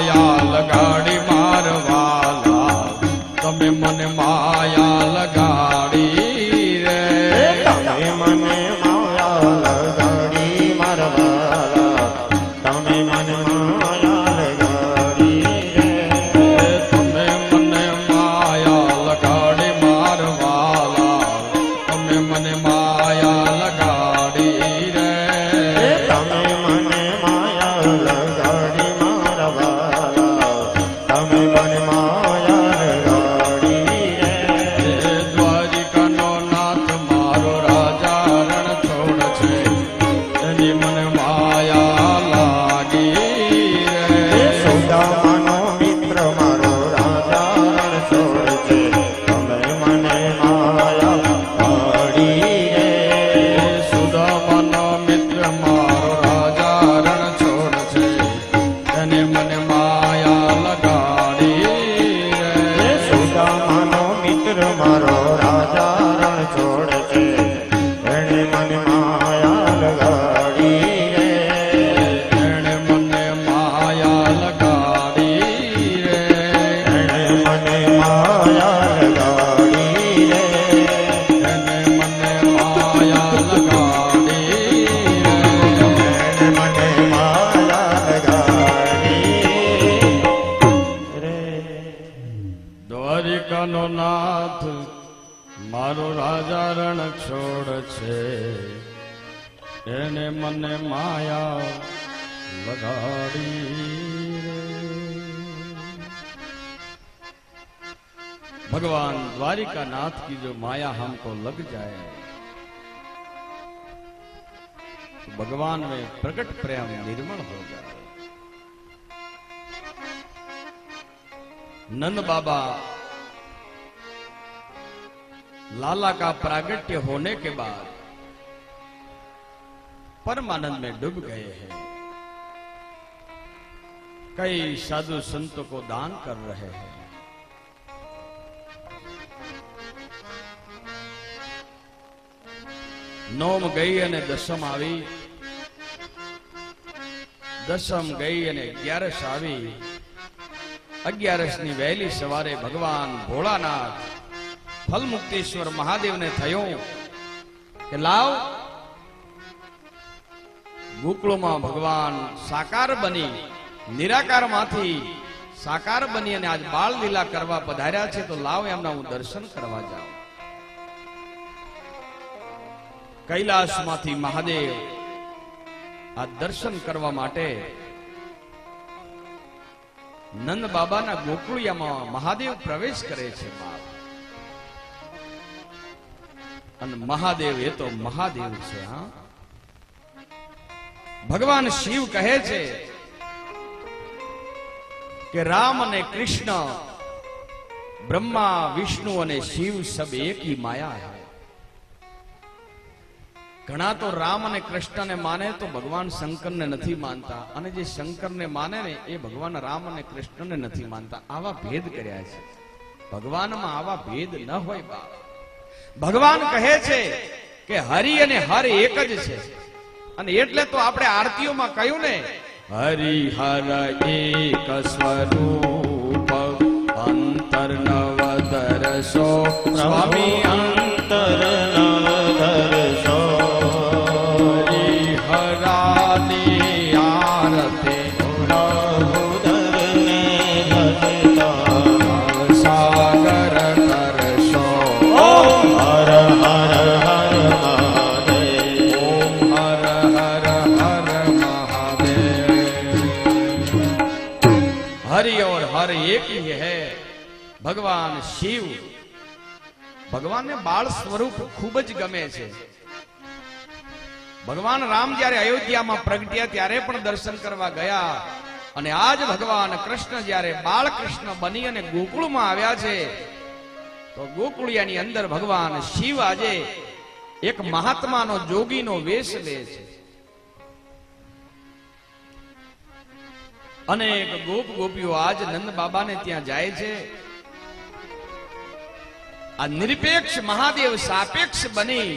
માયા લગાડી મારવાલા, તમે મને માયા લગાડી રે, તમે મને માયા લગાડી મારવાલા, તમે મને માયા લગાડી રે, તમે મને માયા લગાડી મારવાલા, તમે મને માયા લગાડી રે, તમે મને માયા લગાડી મારવાલા, તમે મને માયા લગાડી રે, દ્વારિકાનો નાથ મારો રાજા રણ છોડ છે, એની મને માયા લાગી રે, સુદામાનો મિત્ર મારો રાજા રણ છોડ છે, તમે મને માયા લગાડી રે, સુદામાનો મિત્ર મારો રાજા રણ છોડ છે, એને મને માયા લગાડી રે, સુદામાનો મિત્ર મારો રાજા રણ છોડ છે, એણે મને માયા લગાડી રે, એણે મને માયા લગાડી રે, એણે મને માયા લગાડી રે, એને મને માયા લગાડી એણે મને માયા લગાડી રે. દ્વારિકાનો નાથ મારો રાજા રણ છોડ છે, એને મને માયા લગાડી રે. भगवान द्वारिका नाथ की जो माया हमको लग जाए तो भगवान में प्रकट प्रेम निर्मल हो जाए। नंद बाबा लाला का प्रागट्य होने के बाद परमानंद में डूब गए हैं। कई साधु संतों को दान कर रहे हैं। नोम गई અને દસમ આવી, દસમ ગઈ અને 11 આવી। 11ની વહેલી સવારે ભગવાન ભોળાનાથ ફલમુક્તેશ્વર મહાદેવને થયું કે લાવ ગોકુળમાં ભગવાન સાકાર બની નિરાકારમાંથી સાકાર બની અને આજ બાળ લીલા કરવા પધાર્યા છે, તો લાવ એમના હું દર્શન કરવા જાઉં। કૈલાસમાંથી મહાદેવ આ દર્શન કરવા માટે નંદ બાબાના ગોકુળિયામાં મહાદેવ પ્રવેશ કરે છે બાપ। અને મહાદેવ એ તો મહાદેવ છે। હા, ભગવાન શિવ કહે છે કે રામ અને કૃષ્ણ બ્રહ્મા વિષ્ણુ અને શિવ સબ એક ही माया है। ઘણા તો રામ અને કૃષ્ણને માને તો ભગવાન શંકરને નથી માનતા, અને જે શંકરને માને ને એ ભગવાન રામ અને કૃષ્ણને નથી માનતા। આવા ભેદ કર્યા છે। ભગવાનમાં આવા ભેદ ન હોય બાપ। ભગવાન કહે છે કે હરિ અને હર એક જ છે, અને એટલે તો આપણે આરતીઓમાં કહ્યું ને, હરિ હર એક સ્વરૂપ અંતર નવ દરસો સ્વામી અંતર નવ દરસો, હરાની આરતી ઉદરને ભજતા સાગર કરશો। ઓમ હર હર હર મહાદેવ, ઓમ હર હર હર મહાદેવ। हरि और हर एक ही है। भगवान शिव भगवान ने बाल स्वरूप खूब ज गमे छे। भगवान राम જ્યારે અયોધ્યામાં પ્રગટ્યા ત્યારે પણ દર્શન કરવા ગયા, અને આજ ભગવાન કૃષ્ણ જ્યારે બાળકૃષ્ણ બની અને ગોકુળમાં આવ્યા છે, તો ગોકુળિયાની અંદર ભગવાન શિવ આજે એક મહાત્માનો જોગીનો વેશ લે છે। અનેક ગોપ ગોપીઓ આજ નંદ બાબાને ત્યાં જાય છે। આ નિરપેક્ષ મહાદેવ સાપેક્ષ બની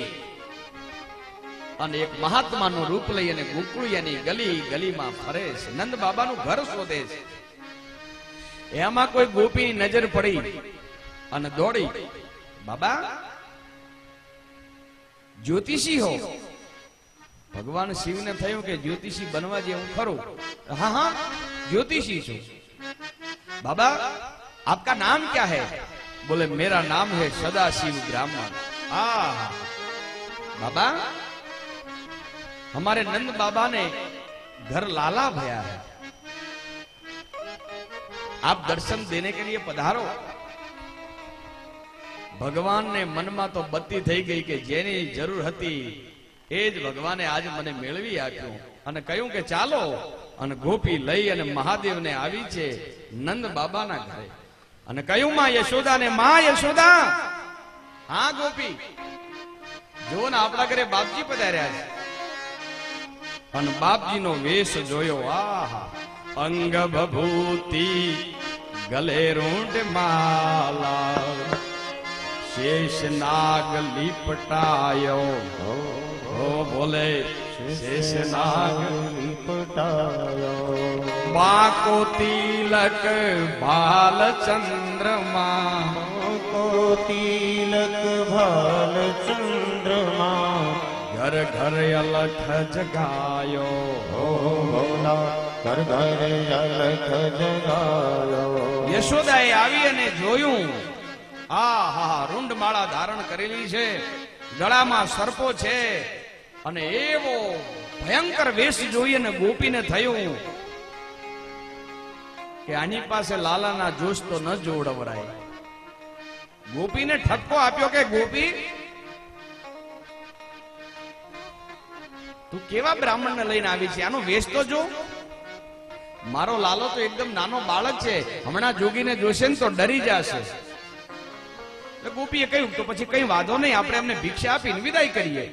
અને એક મહાત્માનું રૂપ લઈ અને ગોકુળિયાની ગલી ગલીમાં ફરે છે, નંદ બાબાનું ઘર શોધે છે। એમાં કોઈ ગોપીની નજર પડી અને દોડી, બાબા જ્યોતિષી હો. ભગવાન શિવને થયું કે જ્યોતિષી બનવા જેવું ખરું. હા હા ज्योतिषी છું. बाबा आपका नाम क्या है? बोले मेरा नाम है सदाशिव ब्राह्मण. बाबा हमारे नंद बाबा ने घर लाला भया है, आप दर्शन देने के लिए पधारो. भगवान ने मन में तो बत्ती થઈ ગઈ કે જેની જરૂર હતી એ જ ભગવાને આજ મને મેળવી આપ્યું અને કહ્યું કે ચાલો. અને ગોપી લઈ અને મહાદેવને આવી છે નંદ બાબાના ઘરે અને કહ્યું માં યશોદા ને, માં યશોદા. હા ગોપી જો ને આપણા ઘરે બાપજી પધાર્યા છે. અને બાપજીનો વેશ જોયો, આહા અંગ ભભૂતિ ગલે રૂંઢ માલા शेष नाग लिपटायो. ओ बोले शेष नाग लिपटायो. बाको तिलक बाल चंद्रमा, को तिलक भाल चंद्रमा. घर घर अलख जगायो. ओ भोला घर घर अलख जगायो. યશોદાએ આવી અને જોયું, આહા રૂંઢ માળા ધારણ કરેલી છે, ગળામાં સર્પો છે અને એવો ભયંકર વેશ જોઈને ગોપીને થયું કે આની પાસે લાલાના જોશ તો ન જોડવરાય. ગોપીને ઠપકો આપ્યો કે ગોપી તું કેવા બ્રાહ્મણને લઈને આવી છે, આનો વેશ તો જો. મારો લાલો તો એકદમ નાનો બાળક છે, હમણાં જોગીને જોશે ને તો ડરી જશે. ગોપીએ કહ્યું તો પછી કઈ વાંધો નહીં, આપણે એમને ભિક્ષા આપીને વિદાય કરીએ.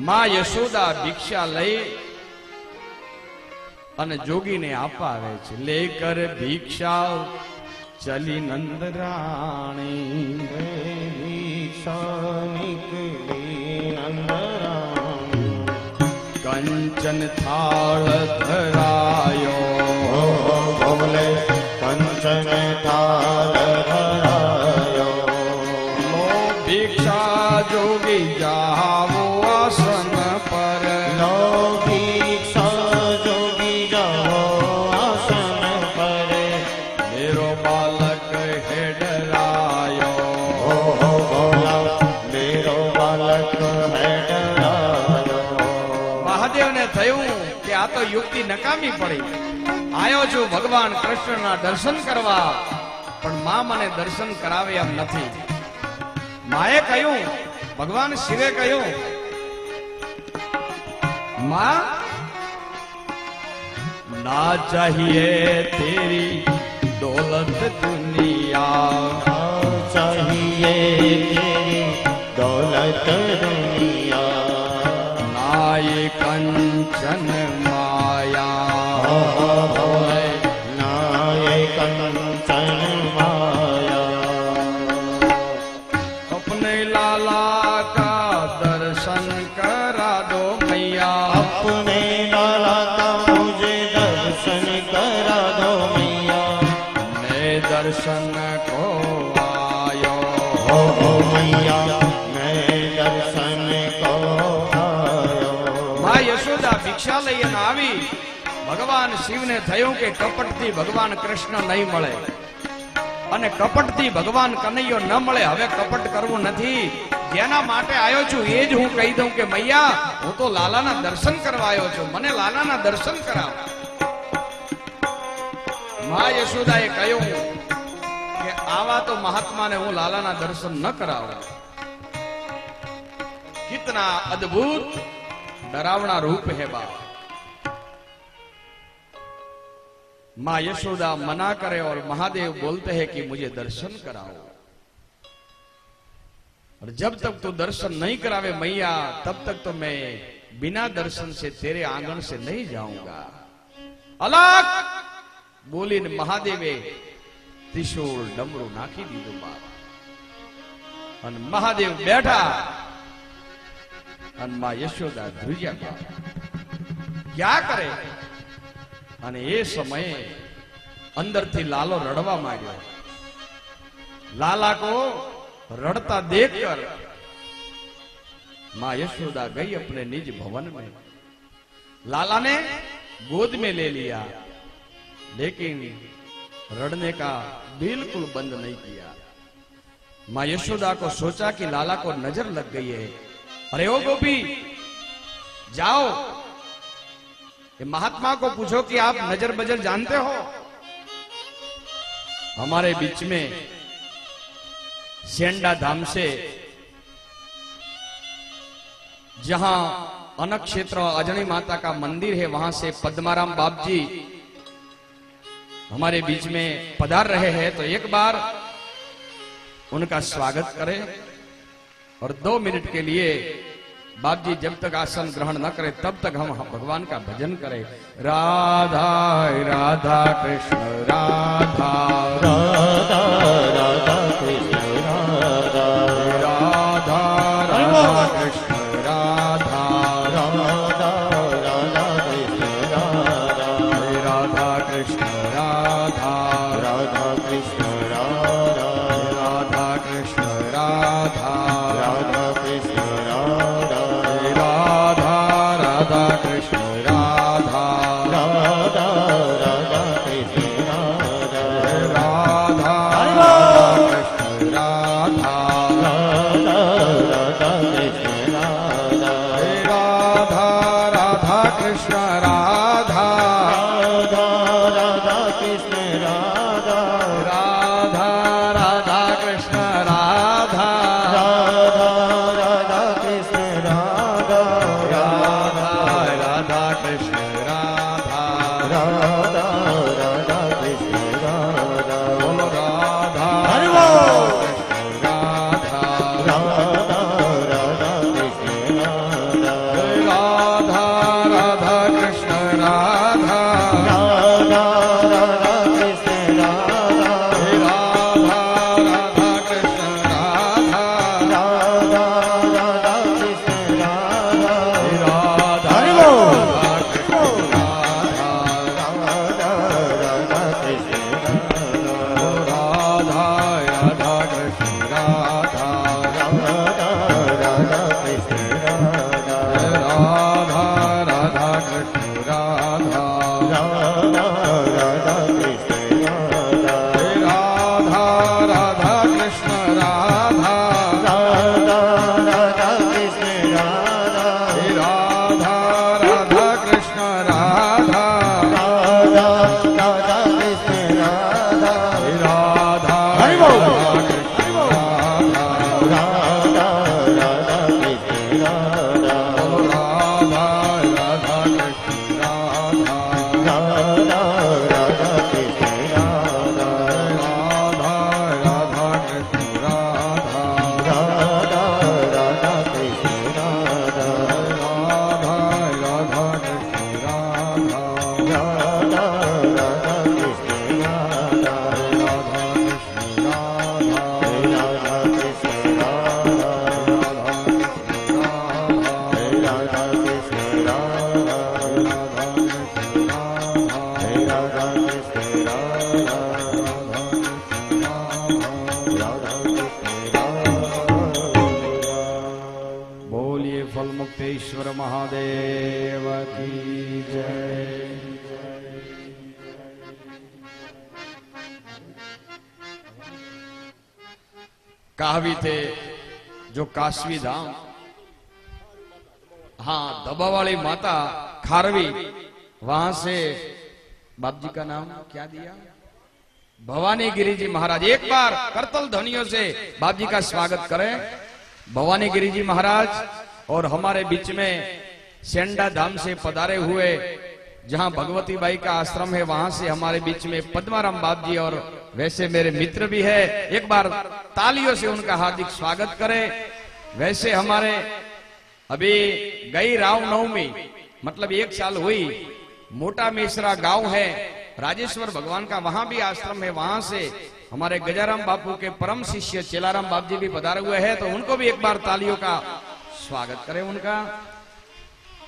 માં યશોદા ભિક્ષા લઈ અને જોગીને આપવા આવે છે. લેકર ભિક્ષા ચલી નંદ રાણી, ભિક્ષા નીકળી નંદ રાણી. કંચન થાળ ધરાયો. બોલે કંચન થાળ ધરાયો. લો ભિક્ષા જોગી જાવો આસન પર. લો ભિક્ષા જોગી જાઓ આસન પર. મેરો બાલક હેડરાયો. ઓહો ભોલા મેરો બાલક હેડરાયો. મહાદેવને થયું કે આ તો યુક્તિ નકામી પડી. આયો છું ભગવાન કૃષ્ણના દર્શન કરવા, પણ માં મને દર્શન કરાવે એમ નથી. માએ કહ્યું, ભગવાન શિવે કહ્યું, માં ના ચાહીએ તેરી દોલત દુનિયા, चाहिए तेरी दौलत दुनिया. નાય કંચન માયા. नाय कंचन माया. अपने लाला का दर्शन करा दो मैया. अपने लाला का मुझे दर्शन करा दो मैया. मैं दर्शन को आयो. ओ मैया मैं दर्शन को आयो. માં યશોદા ભિક્ષા લઈ અને આવી. ભગવાન શિવને થયું કે કપટથી ભગવાન કૃષ્ણ નહીં મળે અને કપટથી ભગવાન કનૈયો ન મળે. હવે કપટ કરવું નથી. જેના માટે આવ્યો છું એ જ હું કહી દઉં કે મૈયા હું તો લાલાના દર્શન કરવા આવ્યો છું, મને લાલાના દર્શન કરાવ. માં યશોદાએ કહ્યું કે આવા તો મહાત્માને હું લાલાના દર્શન ન કરાવું. કિતના અદ્ભુત डरावना रूप है बाप. मां यशोदा मना करे और महादेव बोलते हैं कि मुझे दर्शन कराओ. और जब तक तू दर्शन नहीं करावे मैया तब तक तो मैं बिना दर्शन से तेरे आंगन से नहीं जाऊंगा. अलग बोली ने महादेवे त्रिशूल डमरू नाखी दीधું बाप. અને મહાદેવ બેઠા અને માં યશોદા ધ્રુજ્યા ગયા. क्या करे અને એ સમયે अंदर थी लालो रड़वा मांगो। लाला को रड़ता देखकर मां यशोदा गई अपने निज भवन में। लाला ने गोद में ले लिया, लेकिन रड़ने का बिल्कुल बंद नहीं किया। मां यशोदा को सोचा कि लाला को नजर लग गई है। अरे ओ गोपी, जाओ ये महात्मा को पूछो कि आप नजर बजर जानते हो। हमारे बीच में सेंडा धाम से जहां अनक क्षेत्र अजनी माता का मंदिर है, वहां से पद्माराम बाप जी हमारे बीच में पधार रहे हैं, तो एक बार उनका स्वागत करें। और 2 मिनट के लिए बाप जी जब तक आसन ग्रहण न करें तब तक हम भगवान का भजन करें। राधा राधा कृष्ण राधा राधा राधा कृष्ण राधा राधा राधा कृष्ण राधा राधा राधा कृष्ण राधा राधा कृष्ण राधा राधा कृष्ण राधा राधा कृष्ण राधा राधा कृष्ण राधा राधा राधा कृष्ण राधा राधा राधा कृष्ण राधा राधा राधा कृष्ण राधा राधा राधा कृष्ण राधा राधा राधा कृष्ण राधा राधा राधा कृष्ण राधा राधा राधा कृष्ण राधा राधा राधा कृष्ण राधा राधा राधा कृष्ण राधा राधा राधा कृष्ण राधा बोलो राधा हरि बोल। कृष्ण राधा राधा राधा कृष्ण राधा राधा राधा कृष्ण राधा राधा राधा कृष्ण राधा राधा राधा कृष्ण राधा राधा राधा कृष्ण राधा राधा हरि बोल। राधा कृष्ण राधा राधा राधा कृष्ण राधा राधा कृष्ण राधा राधा राधा कृष्ण राधा राधा राधा कृष्ण राधा राधा राधा कृष्ण राधा राधा राधा कृष्ण राधा राधा राधा कृष्ण राधा राधा राधा कृष्ण राधा राधा हरि बोल। राधा राधा कृष्ण राधा राधा राधा कृष्ण राधा राधा राधा कृष्ण राधा राधा राधा कृष्ण राधा राधा राधा कृष्ण राधा राधा राधा कृष्ण राधा राधा राधा कृष्ण राधा राधा कृष्ण राधा राधा कृष्ण राधा राधा कृष्ण राधा राधा कृष्ण राधा राधा कृष्ण राधा राधा कृष्ण राधा बोलिए फल मुक्तेश्वर महादेव की जय। काहवी थे जो काशवी धाम, हाँ दबा वाली माता खारवी, वहां से बाप जी का नाम क्या दिया? भवानी गिरी जी महाराज। एक बार करतल ध्वनियों से बाप जी का स्वागत करें। भवानी गिरी जी महाराज और हमारे बीच में सेंडा धाम से पधारे हुए, जहां भगवती बाई का आश्रम है, वहां से हमारे बीच में पद्माराम बाप जी और वैसे मेरे मित्र भी है। एक बार तालियों से उनका हार्दिक स्वागत करें। वैसे हमारे अभी गई रामनवमी, मतलब 1 साल हुई, मोटा मिश्रा गांव है, राजेश्वर भगवान का वहां भी आश्रम है, वहां से हमारे गजाराम बापू के परम शिष्य चेलाराम बाप जी भी पधारे हुए हैं, तो उनको भी एक बार तालियों का स्वागत करें उनका।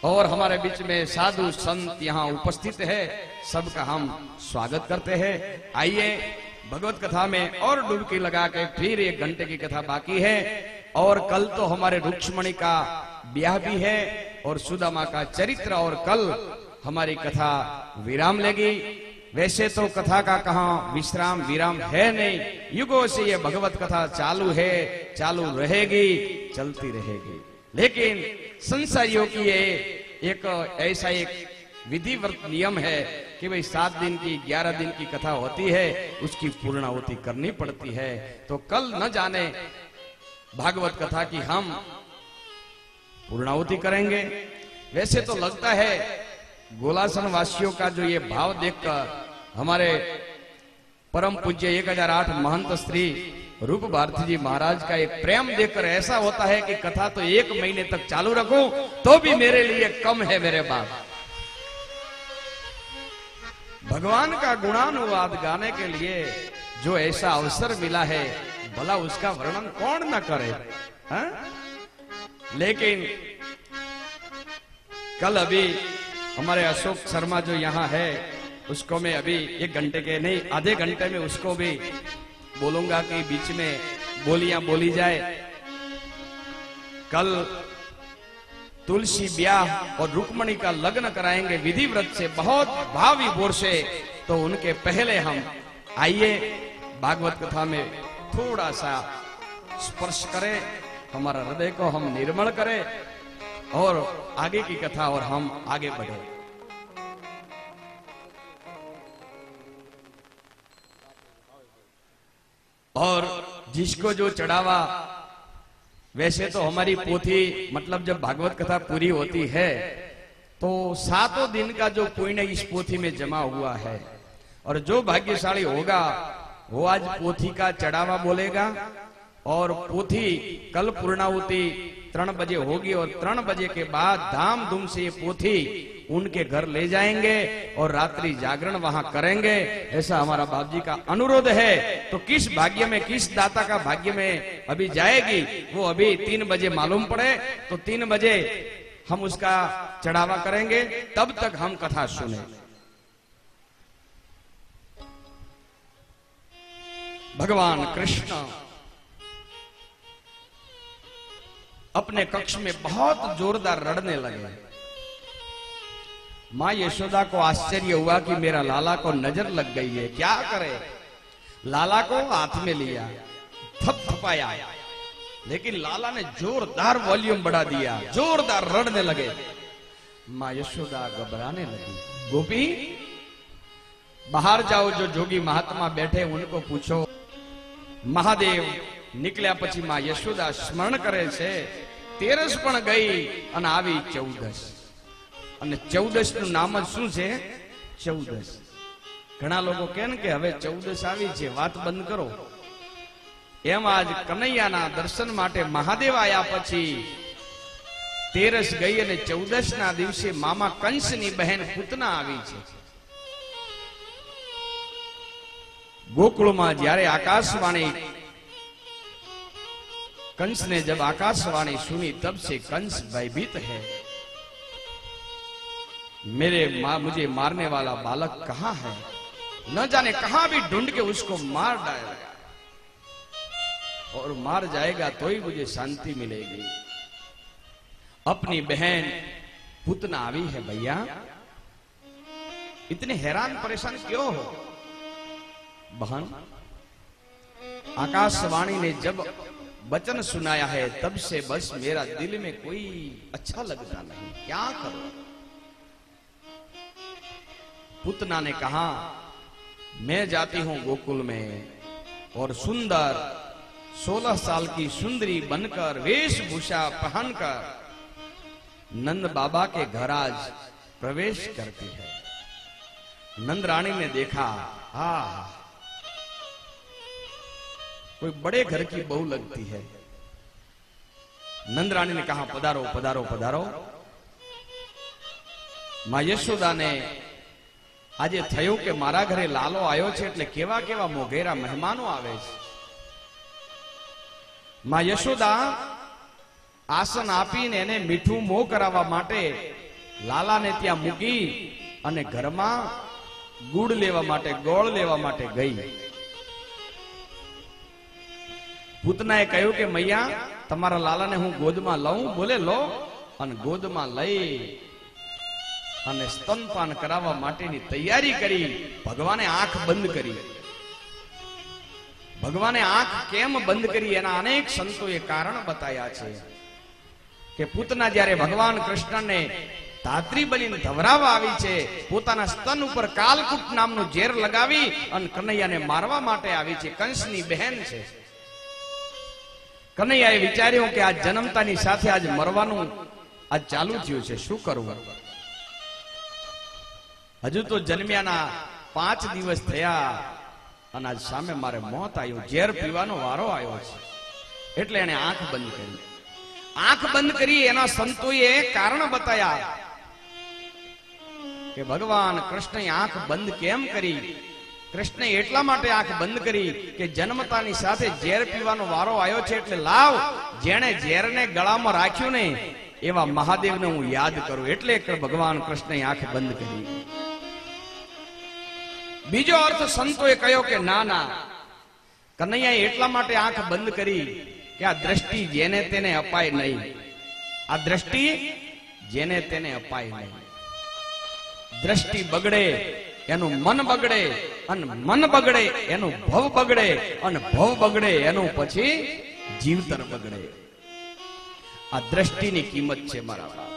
और हमारे बीच में साधु संत यहाँ उपस्थित है, सबका हम स्वागत करते हैं। आइए भगवत कथा में और डुबकी लगा के फिर 1 घंटे की कथा बाकी है। और कल तो हमारे रुक्ष्मणी का ब्याह भी है और सुदामा का चरित्र, और कल हमारी कथा विराम लेगी। वैसे तो कथा का कहाँ विश्राम विराम है नहीं, युगों से ये भगवत कथा चालू है, चालू रहेगी, चलती रहेगी। लेकिन संसारियों की ये एक ऐसा एक विधिवत नियम है कि भाई 7 दिन की 11 दिन की कथा होती है, उसकी पूर्णाहुति करनी पड़ती है। तो कल न जाने भागवत कथा की हम पूर्णाहुति करेंगे। वैसे तो लगता है गोलासन वासियों का जो ये भाव देखकर हमारे परम पूज्य 1008 महंत श्री रूप भारती जी महाराज का एक प्रेम देखकर ऐसा होता है कि कथा तो 1 महीने तक चालू रखूं तो भी मेरे लिए कम है मेरे बाप। भगवान का गुणानुवाद गाने के लिए जो ऐसा अवसर मिला है, भला उसका वर्णन कौन न करे, हा? लेकिन कल अभी हमारे अशोक शर्मा जो यहाँ है, उसको मैं अभी 1 घंटे के नहीं आधे घंटे में उसको भी बोलूंगा कि बीच में बोलियां बोली जाए। कल तुलसी ब्याह और रुक्मणी का लग्न कराएंगे विधिव्रत से, बहुत भावी बोर से। तो उनके पहले हम आइए भागवत कथा में थोड़ा सा स्पर्श करें, हमारा हृदय को हम निर्मल करें और आगे की कथा और हम आगे बढ़े। और जिसको जो चढ़ावा, वैसे तो हमारी पोथी मतलब जब भागवत कथा पूरी होती है तो 7 दिन का जो पुण्य इस पोथी में जमा हुआ है, और जो भाग्यशाली होगा वो आज पोथी का चढ़ावा बोलेगा। और पोथी कल पूर्णाहुति 3 बजे होगी और 3 बजे के बाद धाम धूम से ये पोथी उनके घर ले जाएंगे और रात्रि जागरण वहां करेंगे, ऐसा हमारा बाप जी का अनुरोध है। तो किस भाग्य में, किस दाता का भाग्य में अभी जाएगी वो अभी 3 बजे मालूम पड़े। तो 3 बजे हम उसका चढ़ावा करेंगे, तब तक हम कथा सुने। भगवान कृष्ण अपने कक्ष में बहुत जोरदार रड़ने लगे। मां यशोदा को आश्चर्य हुआ कि मेरा लाला को नजर लग गई है, क्या करे। लाला को हाथ में लिया, थपथपाया, लेकिन लाला ने जोरदार वॉल्यूम बढ़ा दिया, जोरदार रड़ने लगे। मां यशोदा घबराने लगी। गोपी बाहर जाओ, जो जोगी महात्मा बैठे उनको पूछो। महादेव निकल्या પછી માં યશોદા સ્મરણ કરે છે, 13 પણ ગઈ અને આવી 14, અને 14 નું નામ જ શું છે? 14. ઘણા લોકો કહે ને કે હવે 14 આવી છે, વાત બંધ કરો. એમ આજ કનૈયાના દર્શન માટે મહાદેવ આયા પછી 13 ગઈ અને 14 ના દિવસે મામા કંસની બહેન પૂતના આવી છે. गोकुलમાં જ્યારે आकाशवाणी, कंस ने जब आकाशवाणी सुनी तब से कंस भयभीत है। मुझे मारने वाला बालक कहां है, न जाने कहां भी ढूंढ के उसको मार डालेगा, और मार जाएगा तो ही मुझे शांति मिलेगी। अपनी बहन पूतना आई है भैया, इतने हैरान परेशान क्यों हो? बहन, आकाशवाणी ने जब वचन सुनाया है तब से बस मेरा दिल में कोई अच्छा लगता नहीं, क्या करो। पूतना ने कहा मैं जाती हूं गोकुल में और सुंदर 16 साल की सुंदरी बनकर वेशभूषा पहनकर नंद बाबा के घर आज प्रवेश करती है। नंद रानी ने देखा, कोई बड़े घर की बहू लगती है। नंद रानी ने कहा पधारो पधारो पधारो। मां यशोदा ने આજે થયું કે મારા ઘરે લાલો આવ્યો છે એટલે કેવા કેવા મોઘેરા મહેમાનો આવે છે. માં યશોદા આસન આપીને એને મીઠું મોં કરાવવા માટે લાલાને ત્યાં મૂકી અને ઘરમાં ગુડ લેવા માટે, ગોળ લેવા માટે ગઈ. પૂતનાએ કહ્યું કે મૈયા, તમારા લાલાને હું ગોદમાં લઉં? બોલે લો. અને ગોદમાં લઈ અને સ્તનપાન કરાવવા માટેની તૈયારી કરી. ભગવાને આંખ બંધ કરી. ભગવાને આંખ કેમ બંધ કરી એના અનેક સંતોએ કારણ બતાવ્યા છે કે પૂતના જ્યારે ભગવાન કૃષ્ણને ધાત્રી બનીને ધવરાવા આવી છે, પોતાના સ્તન ઉપર કાલકૂટ નામનું ઝેર લગાવી અને કનૈયાને મારવા માટે આવી છે. કંસની બહેન છે. કનૈયાએ વિચાર્યું કે આ જન્મતાની સાથે આજ મરવાનું આજ ચાલુ થયું છે, શું કરવું? હજુ તો જન્મ્યાના 5 દિવસ થયા અને આજ સામે મારે મોત આવ્યું, ઝેર પીવાનો વારો આવ્યો છે. એટલે એને આંખ બંધ કરી. આંખ બંધ કરી એના સંતોએ કારણ બતાયા કે ભગવાન કૃષ્ણએ આંખ બંધ કેમ કરી? કૃષ્ણએ એટલા માટે આંખ બંધ કરી કે જન્મતાની સાથે ઝેર પીવાનો વારો આવ્યો છે, એટલે લાવ જેણે ઝેરને ગળામાં રાખ્યું ને એવા મહાદેવને હું યાદ કરું. એટલે ભગવાન કૃષ્ણએ આંખ બંધ કરી. બીજો અર્થ સંતોએ કહ્યો કે ના ના, કનૈયાએ એટલા માટે આંખ બંધ કરી કે આ દ્રષ્ટિ જેને તેને અપાય નહીં. આ દ્રષ્ટિ જેને તેને અપાય નહીં. દ્રષ્ટિ બગડે એનું મન બગડે, અને મન બગડે એનું ભવ બગડે, અને ભવ બગડે એનું પછી જીવતર બગડે. આ દ્રષ્ટિની કિંમત છે મારા બાપ.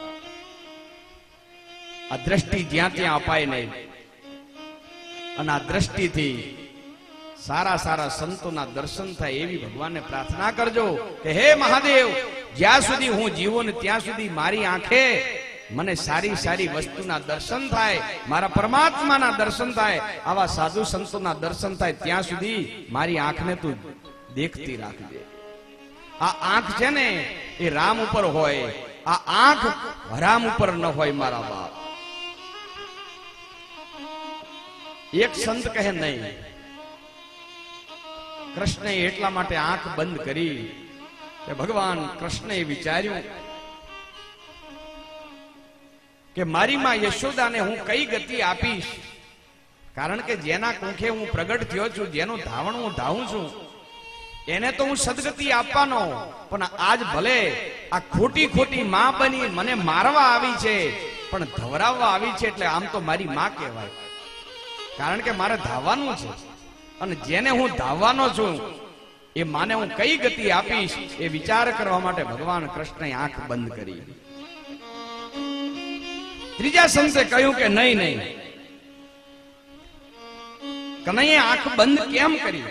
આ દ્રષ્ટિ જ્યાં ત્યાં અપાય નહીં. અને આ દ્રષ્ટિથી સારા સારા સંતોના દર્શન થાય એવી ભગવાનને પ્રાર્થના કરજો કે હે મહાદેવ, જ્યાં સુધી હું જીવું ને ત્યાં સુધી મારી આંખે મને સારી સારી વસ્તુના દર્શન થાય, મારા પરમાત્માના દર્શન થાય, આવા સાધુ સંતોના દર્શન થાય, ત્યાં સુધી મારી આંખને તું દેખતી રાખજે. આ આંખ છે ને એ રામ ઉપર હોય, આ આંખ રામ ઉપર ન હોય મારા બાપ. એક સંત કહે નહીં, કૃષ્ણએ એટલા માટે આંખ બંધ કરી કે ભગવાન કૃષ્ણએ વિચાર્યું કે મારી માં યશોદાને હું કઈ ગતિ આપીશ? કારણ કે જેના કુંખે હું પ્રગટ થયો છું, જેનું ધાવણ હું ધાવું છું, એને તો હું સદગતિ આપવાનો, પણ આજ ભલે આ ખોટી ખોટી માં બની મને મારવા આવી છે, પણ ધવરાવવા આવી છે, એટલે આમ તો મારી માં કહેવાય. કારણ કે મારે ધાવવાનું છે, અને જેને હું ધાવવાનો છું એ માને હું કઈ ગતિ આપીશ એ વિચાર કરવા માટે ભગવાન કૃષ્ણએ આંખ બંધ કરી. ત્રીજા સંતે કહ્યું કે નહીં નહીં, કનૈયે આંખ બંધ કેમ કરી?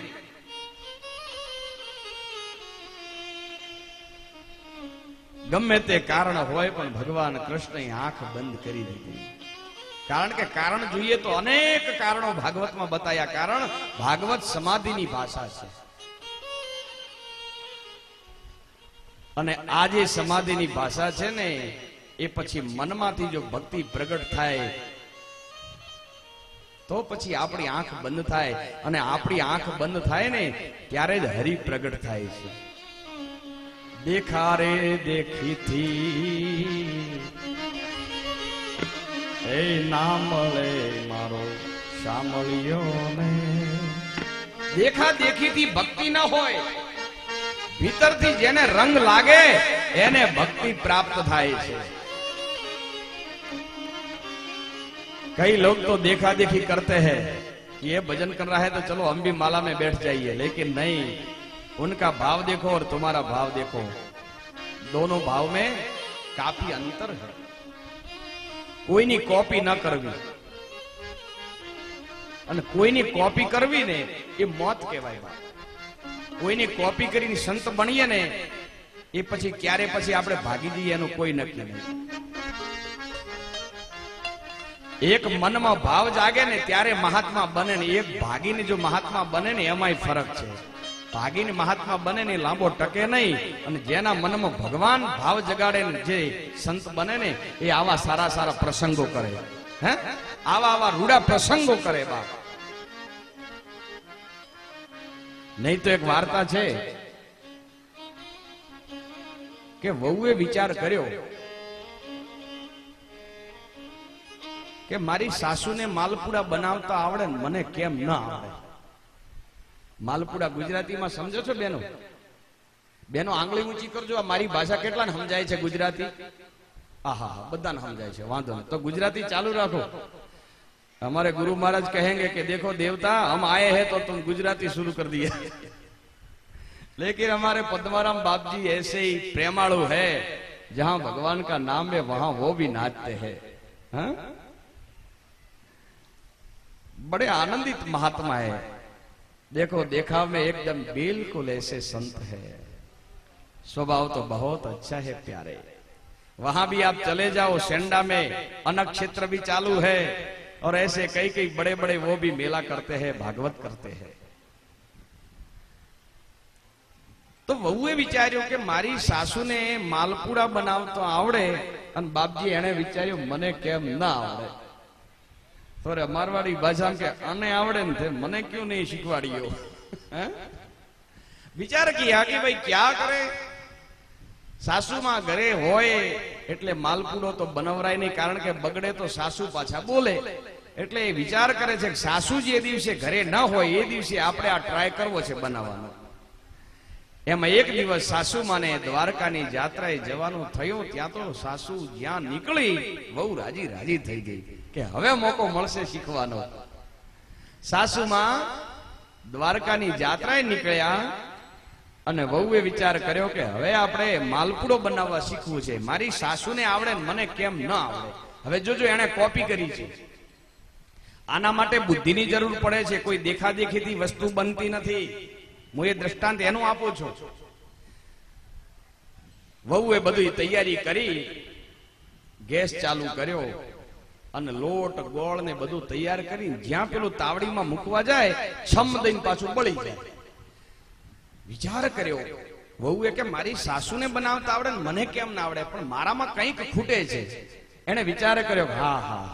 ગમે તે કારણ હોય પણ ભગવાન કૃષ્ણએ આંખ બંધ કરી દીધી. કારણ કે કારણ જોઈએ તો અનેક કારણો ભાગવતમાં બતાયા. કારણ ભાગવત સમાધિની ભાષા છે, અને આ જે સમાધિની ભાષા છે ને એ પછી મનમાંથી જો ભક્તિ પ્રગટ થાય તો પછી આપણી આંખ બંધ થાય, અને આપણી આંખ બંધ થાય ને ત્યારે જ હરિ પ્રગટ થાય છે. દેખા રે દેખીથી એ ના મળે મારો સાંભળ્યો ને. દેખા દેખીથી ભક્તિ ન હોય, ભીતરથી જેને રંગ લાગે એને ભક્તિ પ્રાપ્ત થાય છે. कई लोग तो देखा देखी करते हैं कि ये भजन कर रहा है तो चलो हम भी माला में बैठ जाइए, लेकिन नहीं, उनका भाव देखो और तुम्हारा भाव देखो, दोनों भाव में काफी अंतर है. कोईनी कॉपी न करवी, અને કોઈની કોપી કરવી ને એ મોત કહેવાય. કોઈની કોપી કરીને સંત બનીએ ને એ પછી ક્યારે પછી આપણે ભાગી જઈએ એનું કોઈ નક્કી નહીં. એક મનમાં ભાવ જાગે ને ત્યારે મહાત્મા બને ને એક ભાગીને જો મહાત્મા બને ને એમાંય ફરક છે. ભાગીને મહાત્મા બને ને લાંબો ટકે નહીં, અને જેના મનમાં ભગવાન ભાવ જગાડે ને જે સંત બને ને એ આવા સારા સારા પ્રસંગો કરે, હે આવા રૂડા પ્રસંગો કરે બાપ. નહીં તો એક વાર્તા છે કે વહુએ વિચાર કર્યો કે મારી સાસુને માલપુડા બનાવતા આવડે ને મને કેમ ન આવડે. માલપુડા ગુજરાતીમાં સમજો છો બેનો? બેનો આંગળી ઊંચી કરજો. આ મારી ભાષા કેટલાને સમજાય છે ગુજરાતી? આહા, બધાને સમજાય છે, વાંધો નહીં. તો ગુજરાતી ચાલુ રાખો. हमारे गुरु महाराज कहेंगे कि देखो देवता हम आए हैं तो तुम गुजराती शुरू कर दिए लेकिन हमारे पद्माराम बाप जी ऐसे ही प्रेमालु है, जहां भगवान का नाम है वहां वो भी नाचते हैं. हाँ? बड़े आनंदित महात्मा है. देखो देखा में एकदम बिल्कुल ऐसे संत है, स्वभाव तो बहुत अच्छा है प्यारे. वहां भी आप चले जाओ, सेंडा में अनक क्षेत्र भी चालू है और ऐसे कई कई बड़े बड़े वो भी मेला करते हैं, भागवत करते हैं. तो वहुए विचार्યું કે મારી સાસુને માલપુડા બનાવતો આવડે અને બાપજી એને વિચાર્યું મને કેમ ના આવડે. તો મારવાડી ભાષામાં કે આને આવડે ને મને ક્यों નહીં શીખવાડ્યો. વિચાર કિયા કે ભાઈ ક્યાં કરે. સાસુમાં ઘરે હોય એટલે માલપુડો તો બનાવરાય નહીં, કારણ કે બગડે તો સાસુ પાછા બોલે. એટલે એ વિચાર કરે છે કે સાસુ જે દિવસે ઘરે ન હોય એ દિવસે આપણે આ ટ્રાય કરવો છે બનાવવાનો. એમાં એક દિવસ સાસુ માને દ્વારકાની જાત્રાએ જવાનું થયું. ત્યાં તો સાસુ જ્યાં નીકળી બહુ રાજી રાજી થઈ ગઈ કે હવે મોકો મળશે શીખવાનો. સાસુમાં દ્વારકાની જાત્રાએ નીકળ્યા અને વહુએ વિચાર કર્યો કે હવે આપણે માલપુડો બનાવવા શીખવું છે. મારી સાસુને આવડે ને મને કેમ ન આવડે. હવે જોજો એને કોપી કરી છે. આના માટે બુદ્ધિની જરૂર પડે છે, કોઈ દેખાદેખીથી વસ્તુ બનતી નથી. હું એ દ્રષ્ટાંત એનું આપું છું. વહુએ બધી તૈયારી કરી, ગેસ ચાલુ કર્યો અને લોટ ગોળ ને બધું તૈયાર કરી જ્યાં પેલું તાવડીમાં મૂકવા જાય છમ દઈને પાછું બળી જાય. વિચાર કર્યો વહુએ કે મારી સાસુને બનાવતા આવડે ને મને કેમ ના આવડે, પણ મારામાં કંઈક ખૂટે છે. એને વિચાર કર્યો હા હા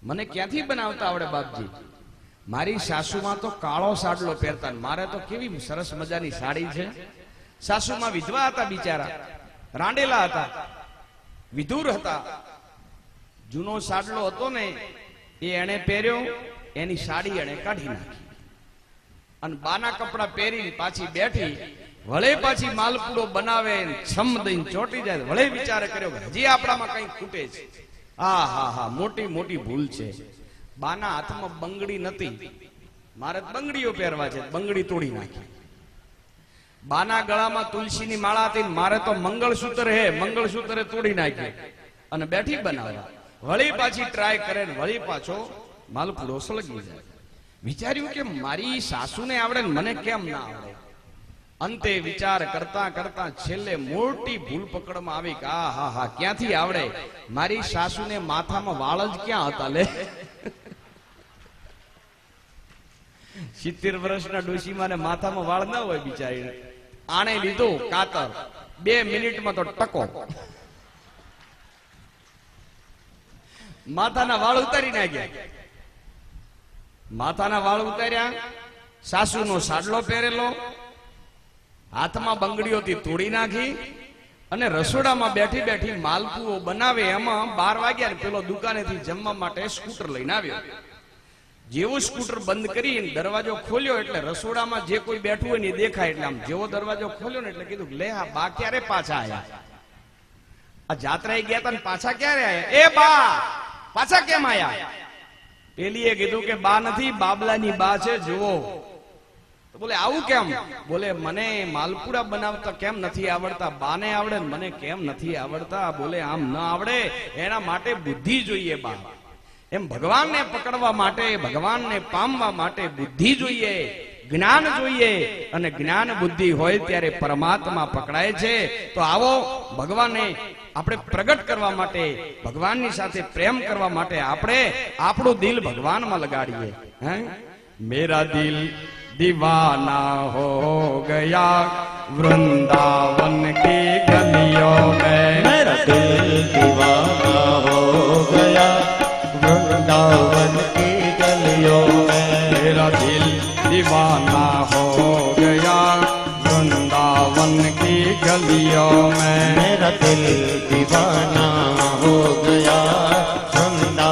મને ક્યાંથી બનાવતા આવડે બાપજી. મારી સાસુમાં તો કાળો સાડલો પહેરતા, મારે તો કેવી સરસ મજાની સાડી છે. સાસુમાં વિધવા હતા, બિચારા રાંડેલા હતા, વિધુર હતા. જૂનો સાડલો હતો ને એ એને પહેર્યો, એની સાડી એને કાઢી નાખી અને બાના કપડા પહેરી પાછી બેઠી. વળે પાછી માલપુડો બનાવે, છમ દઈને ચોટી જાય. વળે વિચાર કર્યો હજી આપણામાં કઈ ખૂટે છે. હા હા હા, મોટી મોટી ભૂલ છે. બાના હાથમાં બંગડી નથી, મારે બંગડીઓ પહેરવા છે, બંગડી તોડી નાખી. બાના ગળામાં તુલસીની માળા હતી, મારે તો મંગળસૂત્ર હે, મંગળસૂત્ર તોડી નાખી અને બેઠી બનાવ્યા. વળી પાછી ટ્રાય કરે ને વળી પાછો માલપુડો સળગી જાય. વિચાર્યું કે મારી સાસુને આવડે ને મને કેમ ના આવડે. અંતે વિચાર કરતા કરતા છેલ્લે મોટી ભૂલ પકડમાં આવી કે આ હા હા ક્યાંથી આવડે. મારી સાસુને માથામાં વાળ જ ક્યાં હતા લે. 70 વર્ષના ડોશીમાં ને માથામાં વાળ ના હોય બિચારીને. આણે લીધો કાતર, 2 મિનિટમાં તો ટકો માથાના વાળ ઉતારી નાખ્યા. માથાના વાળ ઉતાર્યા, સાસુનો સાડલો પહેરેલો, હાથમાં બંગડીઓથી તોડી નાખી અને રસોડામાં બેઠી બેઠી માલપુઓ બનાવે. એમાં 12 વાગ્યા ને પેલો દુકાનેથી જમવા માટે સ્કૂટર લઈને આવ્યો. જેવું સ્કૂટર બંધ કરી દરવાજો ખોલ્યો એટલે રસોડામાં જે કોઈ બેઠું હોય ને એ દેખાય. એટલે આમ જેવો દરવાજો ખોલ્યો ને એટલે કીધું લે આ બા ક્યારે પાછા આયા. આ જાત્રાએ ગયા હતા ને પાછા ક્યારે આયા. એ બા પાછા કેમ આયા. પેલીએ કીધું કે બા નથી, બાબલાની બા છે, જુઓ. તો બોલે આવું કેમ. બોલે મને માલપુડા બનાવતા કેમ નથી આવડતા. બાને આવડે મને કેમ નથી આવડતા. બોલે આમ ન આવડે એના માટે બુદ્ધિ જોઈએ બા. એમ ભગવાનને પકડવા માટે, ભગવાનને પામવા માટે બુદ્ધિ જોઈએ, જ્ઞાન જોઈએ. અને જ્ઞાન બુદ્ધિ હોય ત્યારે પરમાત્મા પકડાય છે. તો આવો ભગવાનને આપણે પ્રગટ કરવા માટે, ભગવાનની સાથે પ્રેમ કરવા માટે આપણે આપણું દિલ ભગવાનમાં લગાડીએ. હે મેરા દિલ दीवाना हो गया वृंदावन की गलियों में. मेरा दिल दीवाना हो गया वृंदावन की गलियों में. मेरा दिल दीवाना हो गया वृंदावन की गलियों में. मेरा दिल दीवाना हो गया वृंदावन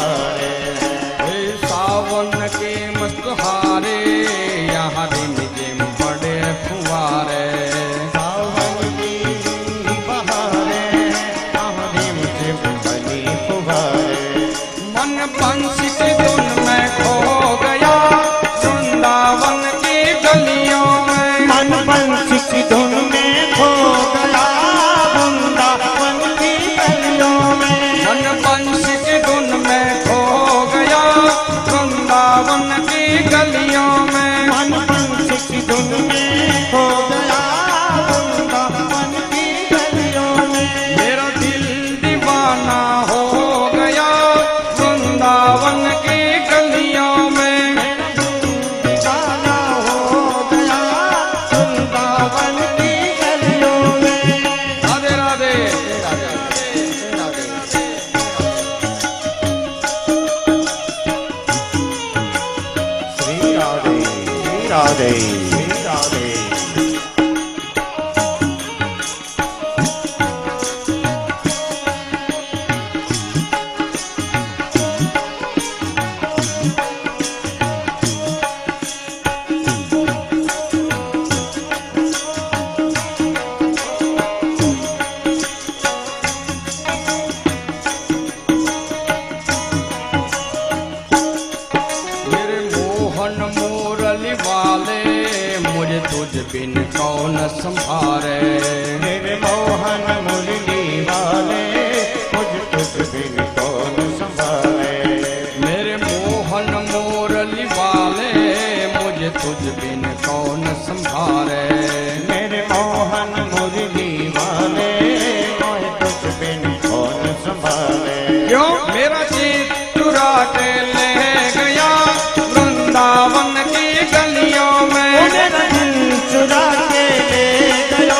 बहारे हे सावन के मस्त हारे यहाँ रिम जिम बड़े फुवारे सावन की बहारे यहाँ रिम झिम बनी फुहारे मन बंसी की धुन में खो गया वृंदावन की गलियों में मन बंसी की धुन में खो गया वृंदावन की गलियों में मन बंसी की धुन में खो गया वृंदावन की गलियों में मन बंसी की धुन में खो गया वृंदावन की गलियों में मेरा दिल दीवाना हो गया वृंदावन की गलियों में जाना हो गया वृंदावन की गलियों में राधे राधे श्री राधे श्री राधे श्री राधे मेरे मोहन मोरली वाले मुझे तुझ बिन कौन संभारे मेरे मोहन मुरली वाले मुझ तुझ बिन कौन संभाले मेरे मोहन मोरली वाले मुझे तुझ बिन कौन संभारे मेरे मोहन मुरली वाले मुझ तुझ बिन कौन संभाले क्यों मेरा जीत चुरा के ले गया वृंदावन की गलियों में मेरा दिल चुरा के ले गया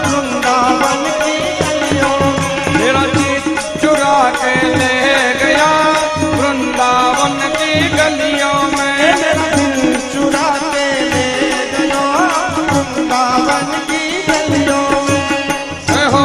वृंदावन की गलियों में मेरा जीत चुरा के ले गया वृंदावन की गलियों में मेरा दिल चुरा के ले गया वृंदावन की गलियों में जय हो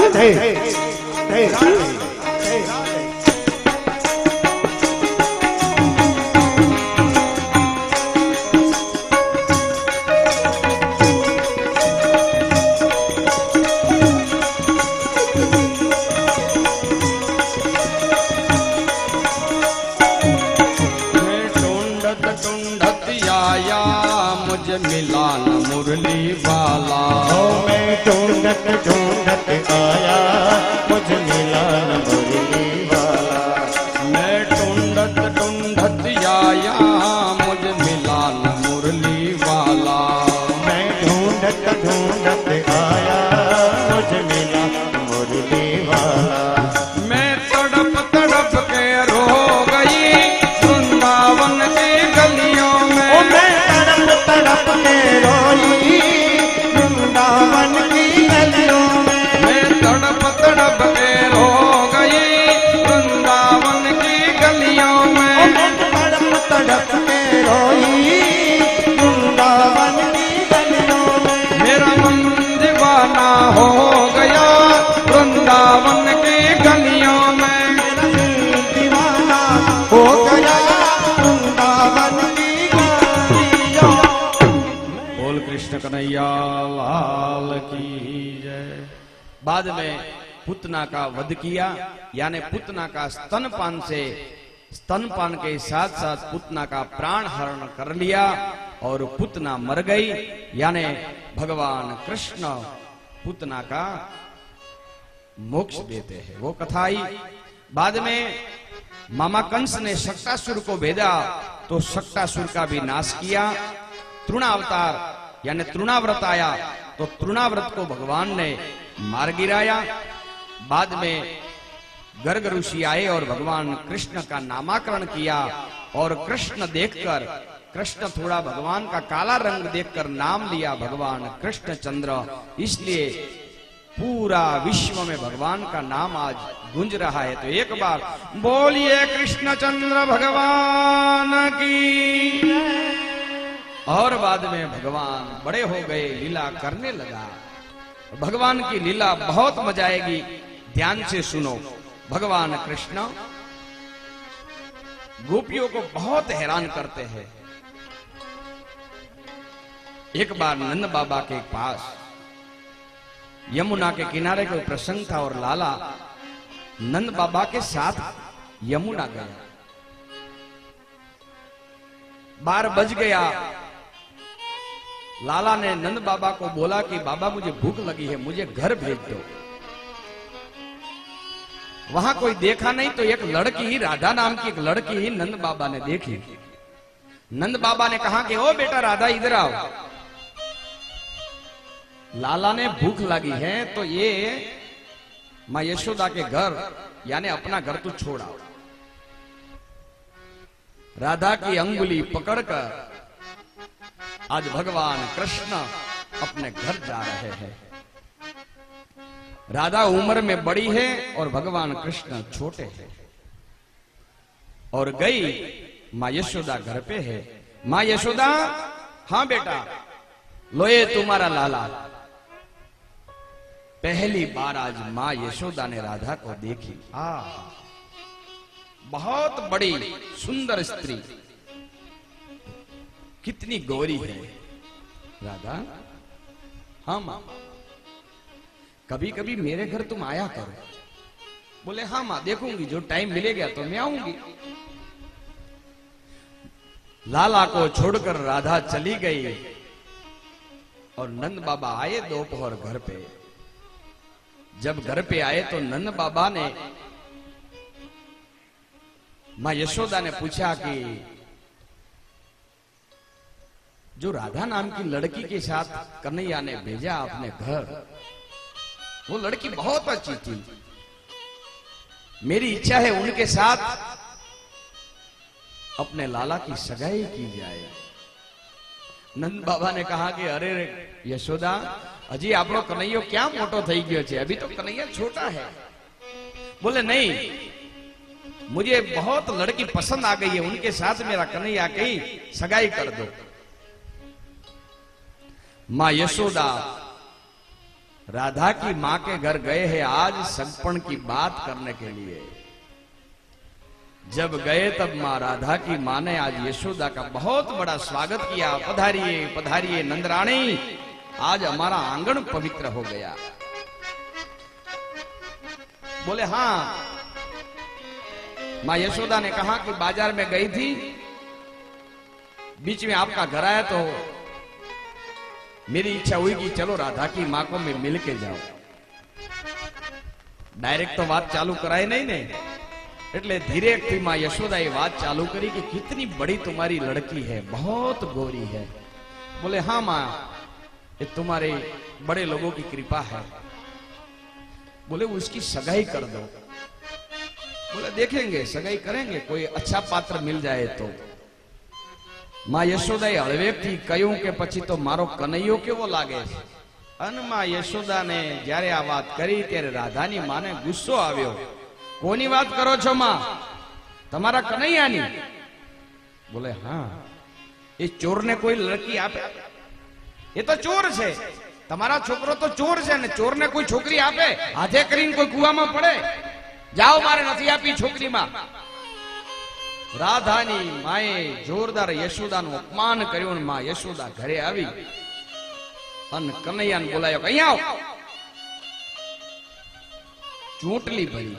राधे राधे राधे राधे मैं ढूंढत ढूंढत आया मुझे मिला न मुरली वाला ओ मैं ढूंढत ढूंढत आया मुझे मिला न मुरली वाला मैं ढूंढत ढूंढत आया मुझे मिला न मुरली वाला मैं ढूंढत ढूंढत आया मुझे मिला मुरली वाला मैं तड़प तड़प के रो गई वृंदावन की गलियों ओ में मैं तड़प तड़प के रोई वृंदावन की गलियों में मैं तड़प तड़प के रो गई वृंदावन की गलियों ओ में मैं तड़प तड़प के रोई वृंदावन की गलियों में मेरा मन दीवाना हो गया वृंदावन की गलियों में मेरा दिल दीवाना हो गया वृंदावन की गलियों बोल कृष्ण कन्हैया लाल की जय। बाद में पुतना का वध किया, यानी पुतना का स्तनपान के साथ साथ पुतना का प्राण हरण कर लिया और पुतना मर गई, यानी भगवान कृष्ण पुतना का मोक्ष देते हैं। वो कथा आई। बाद में मामा कंस ने शक्तासुर को भेजा तो शक्तासुर का भी नाश किया। तृणावतार यानी तृणाव्रत आया तो तृणाव्रत को भगवान ने मार गिराया। बाद में गर्ग ऋषि आए और भगवान कृष्ण का नामाकरण किया और कृष्ण देखकर कृष्ण थोड़ा भगवान का काला रंग देखकर नाम लिया भगवान कृष्णचंद्र, इसलिए पूरा विश्व में भगवान का नाम आज गूंज रहा है। तो एक बार बोलिए कृष्णचंद्र भगवान की। और बाद में भगवान बड़े हो गए, लीला करने लगा। भगवान की लीला बहुत मजा आएगी, ध्यान से सुनो। भगवान कृष्ण गोपियों को बहुत हैरान करते हैं। एक बार नंद बाबा के पास यमुना के किनारे कोई प्रसंग था और लाला नंद बाबा के साथ यमुना गया। 12 बज गया। लाला ने नंद बाबा को बोला कि बाबा मुझे भूख लगी है, मुझे घर भेज दो। वहां कोई देखा नहीं तो एक लड़की ही, राधा नाम की एक लड़की ही नंद बाबा ने देखी। नंद बाबा ने कहा कि ओ बेटा राधा इधर आओ, लाला ने भूख लगी है तो ये मां यशोदा के घर यानी अपना घर तू छोड़ा। राधा की अंगुली पकड़कर आज भगवान कृष्ण अपने घर जा रहे हैं। राधा उम्र में बड़ी है और भगवान कृष्ण छोटे हैं। और गई मां यशोदा घर पे है। मां यशोदा, हाँ बेटा लो ये तुम्हारा लाला। पहली बार आज मां यशोदा ने राधा को देखी। बहुत बड़ी सुंदर स्त्री, कितनी गोरी है राधा। हाँ मां, कभी कभी मेरे घर तुम आया करो। बोले हाँ मां, देखूंगी, जो टाइम मिलेगा तो मैं आऊंगी। लाला को छोड़कर राधा चली गई और नंद बाबा आए दोपहर घर पे। जब घर पे आए तो नंद बाबा ने मां यशोदा ने पूछा कि जो राधा नाम की लड़की के साथ कन्हैया ने भेजा अपने घर, वो लड़की बहुत अच्छी थी, मेरी इच्छा है उनके साथ अपने लाला की सगाई की जाए। नंद बाबा ने कहा कि अरे यशोदा, हजी आपनो कन्हैयो क्या मोटो થઈ ગયો છે, अभी तो कन्हैया छोटा है। बोले नहीं, मुझे बहुत लड़की पसंद आ गई है, उनके साथ मेरा कन्हैया की सगाई कर दो। मां यशोदा राधा की मां के घर गए हैं आज सगपन की बात करने के लिए। जब गए तब मां राधा की मां ने आज यशोदा का बहुत बड़ा स्वागत किया। पधारिए पधारिए नंदरानी, आज हमारा आंगन पवित्र हो गया। बोले हाँ। मां यशोदा ने कहा कि बाजार में गई थी, बीच में आपका घर आया तो मेरी इच्छा हुई कि चलो राधा की मां को मैं मिल के जाऊं। डायरेक्ट तो बात चालू कराए नहीं ने, એટલે ધીરેથી માં यशोदाए बात चालू करी कि कितनी बड़ी तुम्हारी लड़की है, बहुत गोरी है। बोले हाँ मां, ये तुम्हारे बड़े लोगों की कृपा है। बोले वो उसकी सगाई कर दो। बोले देखेंगे, सगाई करेंगे, कोई अच्छा पात्र मिल जाए तो। मां यशोदाए हळवेकथी કહ્યું કે પછી તો મારો કનૈયો કેવો લાગે છે। અન માં यशोदा ने જ્યારે આ વાત કરી ત્યારે રાધાની માને ગુસ્સો આવ્યો। કોની વાત કરો છો માં? તમારા કનૈયાની? બોલે हाँ, ये चोर ने कोई लड़की आपे? ये तो चोर छे, તમારા છોકરો તો ચોર છે ને ચોર ને કોઈ છોકરી આપે? હાથે કરીને કોઈ કુવામાં પડે? જાઓ, મારે નથી આપી છોકરી માં। રાધાની માએ જોરદાર યશોદાનું અપમાન કર્યું ને માં યશોદા ઘરે આવી અને કનૈયાને બોલાયો, અહીંયા આવ। ચૂંટલી ભરી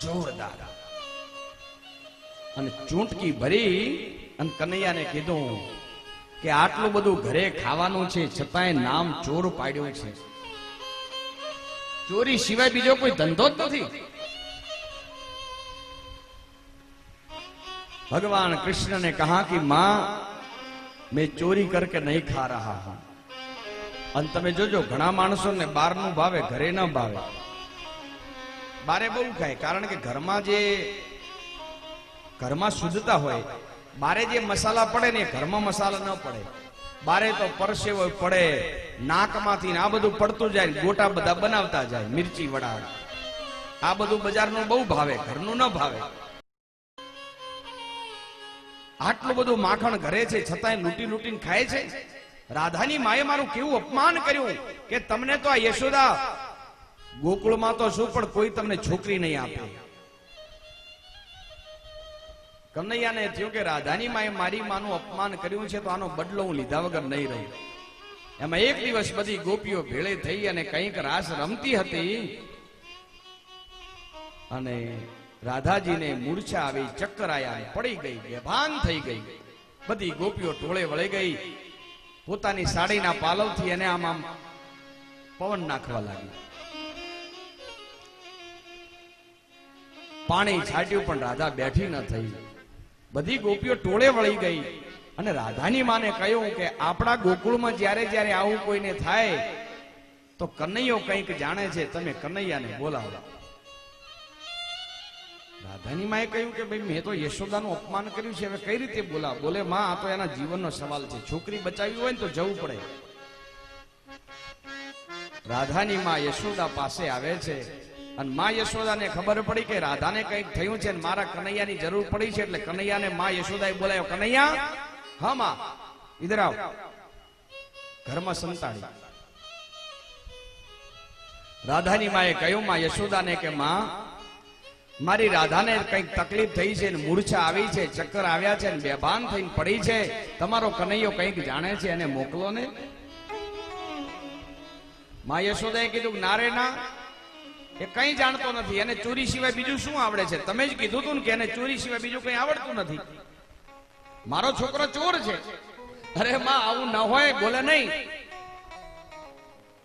જોરદાર અને ચૂંટકી ભરી અને કનૈયાને કીધું કે આટલું બધું ઘરે ખાવાનું છે છતાંય નામ ચોર પાડ્યું છે। ચોરી સિવાય બીજો કોઈ ધંધો જ નથી। भगवान कृष्ण ने कहा कि मां, मैं चोरी करके नहीं खा रहा हूं। अंत में जो घना माणसों ने बार नु भावे, घरे न भावे। बारे बहु खाए, कारण के घर में जे घर में शुद्धता होय, બારે જે મસાલા પડે ને એ ઘરમાં મસાલા ન પડે. બારે તો પરસેવો પડે, નાકમાંથી ને આ બધું પડતું જાય, ગોટા બધા બનાવતા જાય, મિર્ચી વડા, આ બધું બજારનું બહુ ભાવે, ઘરનું ન ભાવે. આટલું બધું માખણ ઘરે છે છતાંય લૂંટી લૂંટીને ખાય છે. રાધાની માએ મારું કેવું અપમાન કર્યું કે તમને તો આ યશોદા ગોકુળમાં તો શું પણ કોઈ તમને છોકરી નહીં આપે. કનૈયાને થયું કે રાધાની માએ મારી માનું અપમાન કર્યું છે તો આનો બદલો હું લીધા વગર નહીં રહું. એમાં એક દિવસ બધી ગોપીઓ ભેળે થઈ અને કંઈક રાસ રમતી હતી અને રાધાજીને મૂર્છા આવી, ચક્કર આયા, પડી ગઈ, બેભાન થઈ ગઈ. બધી ગોપીઓ ટોળે વળી ગઈ, પોતાની સાડીના પાલવથી એને આમ આમ પવન નાખવા લાગી. પાણી છાટ્યું પણ રાધા બેઠી ન થઈ. બધી ગોપીઓ ટોળે વળી ગઈ અને રાધાની માને કહ્યું કે આપણા ગોકુળમાં જ્યારે જ્યારે આવું કોઈને થાય તો કનૈયો કંઈક જાણે છે, તમે કનૈયાને બોલાવો. રાધાની માએ કહ્યું કે ભાઈ મેં તો યશોદાનું અપમાન કર્યું છે, હવે કઈ રીતે બોલાવ? બોલે માં આ તો એના જીવનનો સવાલ છે, છોકરી બચાવી હોય ને તો જવું પડે. રાધાની માં યશોદા પાસે આવે છે અને માં યશોદાને ખબર પડી કે રાધાને કંઈક થયું છે અને મારા કનૈયાની જરૂર પડી છે, એટલે કનૈયાને માં યશોદાએ બોલાયો. કનૈયા, હા માં, ઇધર આવ. ઘરમાં સંતાડી. રાધાની માએ કહ્યું માં યશોદાને કે માં, મારી રાધાને કંઈક તકલીફ થઈ છે ને મૂર્છા આવી છે, ચક્કર આવ્યા છે ને બેભાન થઈને પડી છે, તમારો કનૈયો કંઈક જાણે છે, એને મોકલો ને. માં યશોદાએ કીધું ના રે ના, એ કઈ જાણતો નથી, એને ચોરી સિવાય બીજું શું આવડે છે? તમે જ કીધું તું ને કે એને ચોરી સિવાય બીજું કઈ આવડતું નથી, મારો છોકરો ચોર છે. અરે માં આવું ન હોય, બોલે નહીં.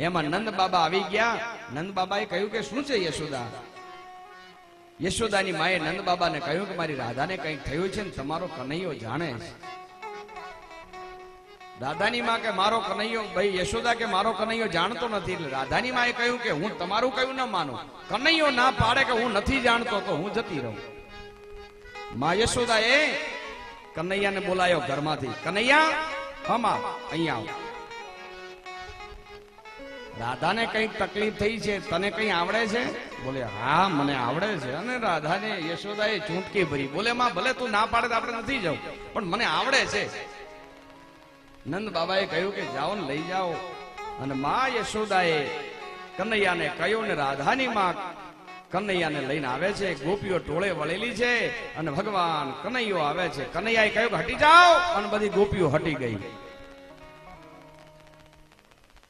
એમાં નંદ બાબા આવી ગયા. નંદ બાબાએ કહ્યું કે શું છે યશોદા? યશોદાની માએ નંદ બાબાને કહ્યું કે મારી રાધાને કંઈક થયું છે ને તમારો કનૈયો જાણે છે. રાધાની માં કે મારો કનૈયો, ભાઈ યશોદા કે મારો કનૈયો જાણતો નથી. એટલે રાધાની માએ કહ્યું કે હું તમારું કહ્યું ન માનું, કનૈયો ના પાડે કે હું નથી જાણતો તો હું જતી રહું. માં યશોદાએ કનૈયાને બોલાયો ઘરમાંથી. કનૈયા, હમા અહીંયા આવ. રાધાને કંઈક તકલીફ થઈ છે, તને કઈ આવડે છે? બોલે હા મને આવડે છે. અને રાધાને યશોદાએ ચૂંટકી ભરી. બોલે માં ભલે તું ના પાડે તો આપણે નથી જવું, પણ મને આવડે છે. નંદ બાબાએ કહ્યું કે જાઓ ને લઈ જાઓ. અને માં યશોદાએ કનૈયાને કહ્યું ને રાધાની માં કનૈયાને લઈને આવે છે. ગોપીઓ ટોળે વળેલી છે અને ભગવાન કનૈયો આવે છે. કનૈયાએ કહ્યું કે હટી જાઓ, અને બધી ગોપીઓ હટી ગઈ.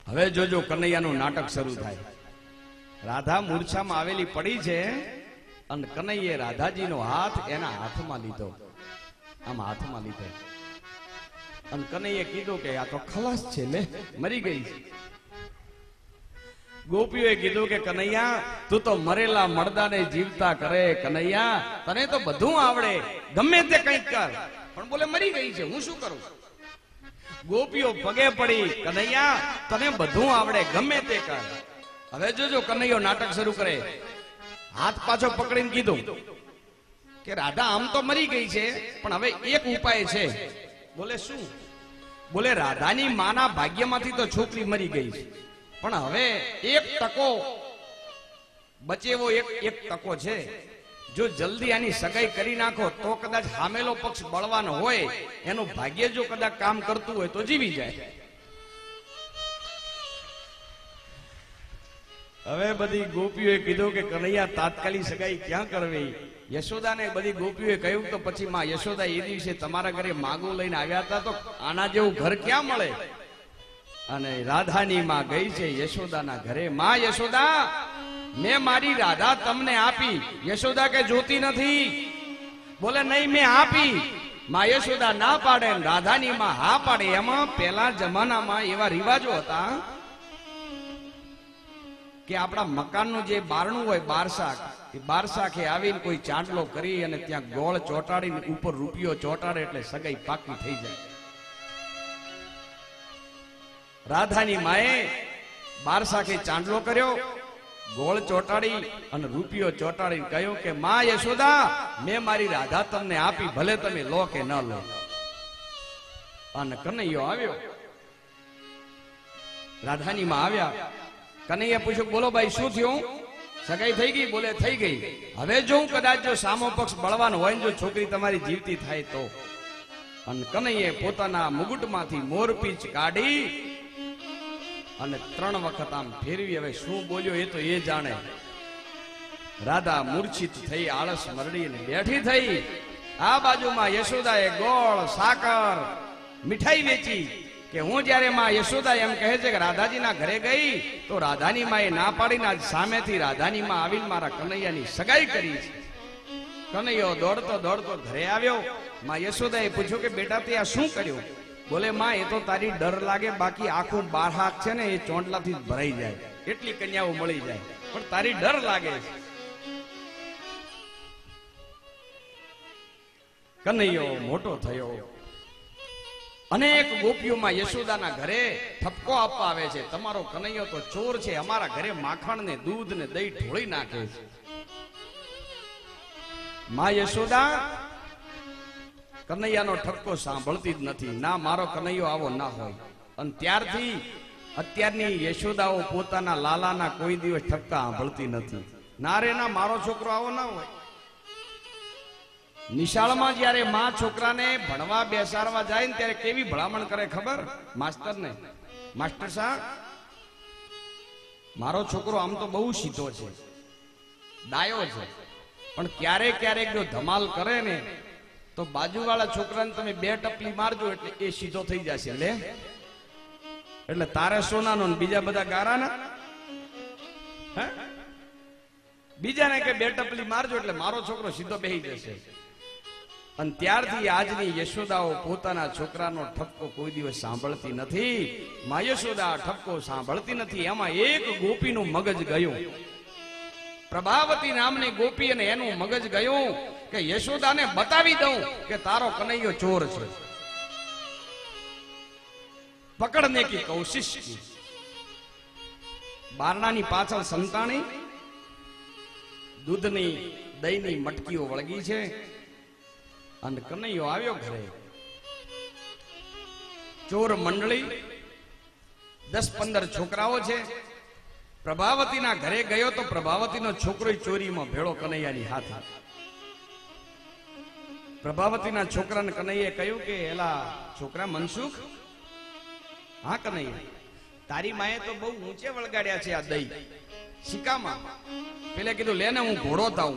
હવે જોજો કનૈયાનું નાટક શરૂ થાય. રાધા મૂર્છામાં આવેલી પડી છે અને કનૈયે રાધાજીનો હાથ એના હાથમાં લીધો, આમ હાથમાં લીધો. અને કનૈયે કીધું કે આ તો ખલાસ છે, લે મરી ગઈ છે. ગોપીઓએ કીધું કે કનૈયા તું તો મરેલા મરદાને જીવતા કરે. કનૈયા તને તો બધું આવડે, ગમે તે કંઈક કર, પણ બોલે મરી ગઈ છે, હું શું કરું? ગોપીઓ પગે પડી, કનૈયા તને બધું આવડે, ગમે તે કર. હવે જોજો કનૈયો નાટક શરૂ કરે. હાથ પાછો પકડીને કીધું કે રાધા આમ તો મરી ગઈ છે, પણ હવે એક ઉપાય છે. બોલે શું? બોલે રાધાની માના ભાગ્યમાંથી તો છોકરી મરી ગઈ છે, પણ હવે એક ટકો બચેવો એક ટકો છે. જો જલ્દી આની સગાઈ કરી નાખો તો કદાચ સામેલો પક્ષ બળવાન હોય, એનું ભાગ્ય જો કદાચ કામ કરતું હોય તો જીવી જાય. હવે બધી ગોપીઓએ કીધું કે કનૈયા તાત્કાલિક સગાઈ ક્યાં કરવી? યશોદાને બધી ગોપીઓએ કહ્યું તો પછી માં યશોદા એ દિવસે તમારા ઘરે માગું લઈને આવ્યા હતા, તો આના જેવું ઘર ક્યાં મળે? અને રાધાની માં ગઈ છે યશોદાના ઘરે. માં યશોદા, મેં મારી રાધા તમને આપી. યશોદા કે જોતી નથી. બોલે નહીં મેં આપી. માં યશોદા ના પાડે, રાધાની માં હા પાડે. એમાં પેલા જમાનામાં એવા રિવાજો હતા કે આપણા મકાનનું જે બારણું હોય, બારશાખ, એ બારશાખે આવીને કોઈ ચાંદલો કરી અને ત્યાં ગોળ ચોટાડીને ઉપર રૂપિયો ચોટાડે એટલે સગાઈ પાકી થઈ જાય. રાધાની માએ બારશાખે ચાંદલો કર્યો, ગોળ ચોટાડી અને રૂપિયો ચોટાડી કહ્યું કે માં યશોદા, મેં મારી રાધા તમને આપી, ભલે તમે લો કે ન લો. અને કનૈયો આવ્યો, રાધાની માં આવ્યા. કનૈયા પૂછ્યું, બોલો ભાઈ શું થયું? સગાઈ થઈ ગઈ? બોલે થઈ ગઈ. હવે જો હું કદાચ જો સામો પક્ષ બળવાન હોય ને જો છોકરી તમારી જીવતી થાય તો. અને કનૈયે પોતાના મુગુટમાંથી મોરપીંછ કાઢી અને 3 વખત આમ ફેરવી. હવે શું બોલ્યો એ તો એ જાણે. રાધા મૂર્છિત થઈ, આળસ મરડીને બેઠી થઈ. આ બાજુમાં યશોદાએ ગોળ, સાકર, મીઠાઈ વેચી. કે હું જ્યારે માં યશોદા એમ કહે છે કે રાધાજીના ઘરે ગઈ તો રાધાની માએ ના પાડીને આજ સામેથી રાધાની માં આવીને મારા કનૈયાની સગાઈ કરી છે. કનૈયો દોડતો દોડતો ઘરે આવ્યો. માં યશોદાએ પૂછ્યું કે બેટા તે આ શું કર્યું? બોલે માં, એ તો તારી ડર લાગે, બાકી આખું 12 હાથ છે ને એ ચોંટલાથી જ ભરાઈ જાય, એટલી કન્યાઓ મળી જાય, પણ તારી ડર લાગે છે. કનૈયો મોટો થયો. અનેક ગોપીઓમાં યશોદાના ઘરે ઠપકો આપવા આવે છે, તમારો કનૈયો તો ચોર છે, અમારા ઘરે માખણ ને દૂધ ને દહીં ઢોળી નાખે છે. માં યશોદા કનૈયાનો ઠપકો સાંભળતી જ નથી. ના, મારો કનૈયો આવો ના હોય. અને ત્યારથી અત્યારની યશોદાઓ પોતાના લાલાના કોઈ દિવસ ઠપકા સાંભળતી નથી. ના રે ના, મારો છોકરો આવો ના હોય. નિશાળમાં જ્યારે માં છોકરાને ભણવા બેસાડવા જાય ને ત્યારે કેવી ભલામણ કરે ખબર? માસ્તરને, માસ્ટર સાહેબ, મારો છોકરો આમ તો બહુ સીધો છે, ડાયો છે, પણ ક્યારેક ક્યારેક જો ધમાલ કરે ને તો બાજુવાળા છોકરાને તમે 2 ટપલી મારજો એટલે એ સીધો થઈ જશે. લે એટલે તારે સોનાનો ને બીજા બધા ગારાના. હે, બીજાને કે 2 ટપલી મારજો એટલે મારો છોકરો સીધો બેહી જશે. અને ત્યારથી આજની યશોદાઓ પોતાના છોકરાનો ઠપકો કોઈ દિવસ સાંભળતી નથી. માં યશોદા ઠપકો સાંભળતી નથી. એમાં એક ગોપીનું મગજ ગયું, પ્રભાવતી નામની ગોપી, અને એનું મગજ ગયું કે યશોદાને બતાવી દઉં કે તારો કનૈયો ચોર છે. પકડને કી કોશિશ કી. બારણાની પાછળ સંતાણી દૂધની દહીંની મટકીઓ વળગી છે. અને કનૈયો આવ્યો ઘરે. ચોર મંડળી 10-15 છોકરાઓ છે. પ્રભાવતીના ઘરે ગયો તો પ્રભાવતીનો છોકરો ચોરીમાં ભેળો કનૈયાની હાથે. પ્રભાવતીના છોકરાને કનૈયે કહ્યું કે એલા છોકરા મનસુખ, હા કનૈયા, તારી માએ તો બહુ ઊંચે વળગાડ્યા છે આ દહીં સિક્કામાં. પેલે કીધું લેને હું ઘોડો થાઉં,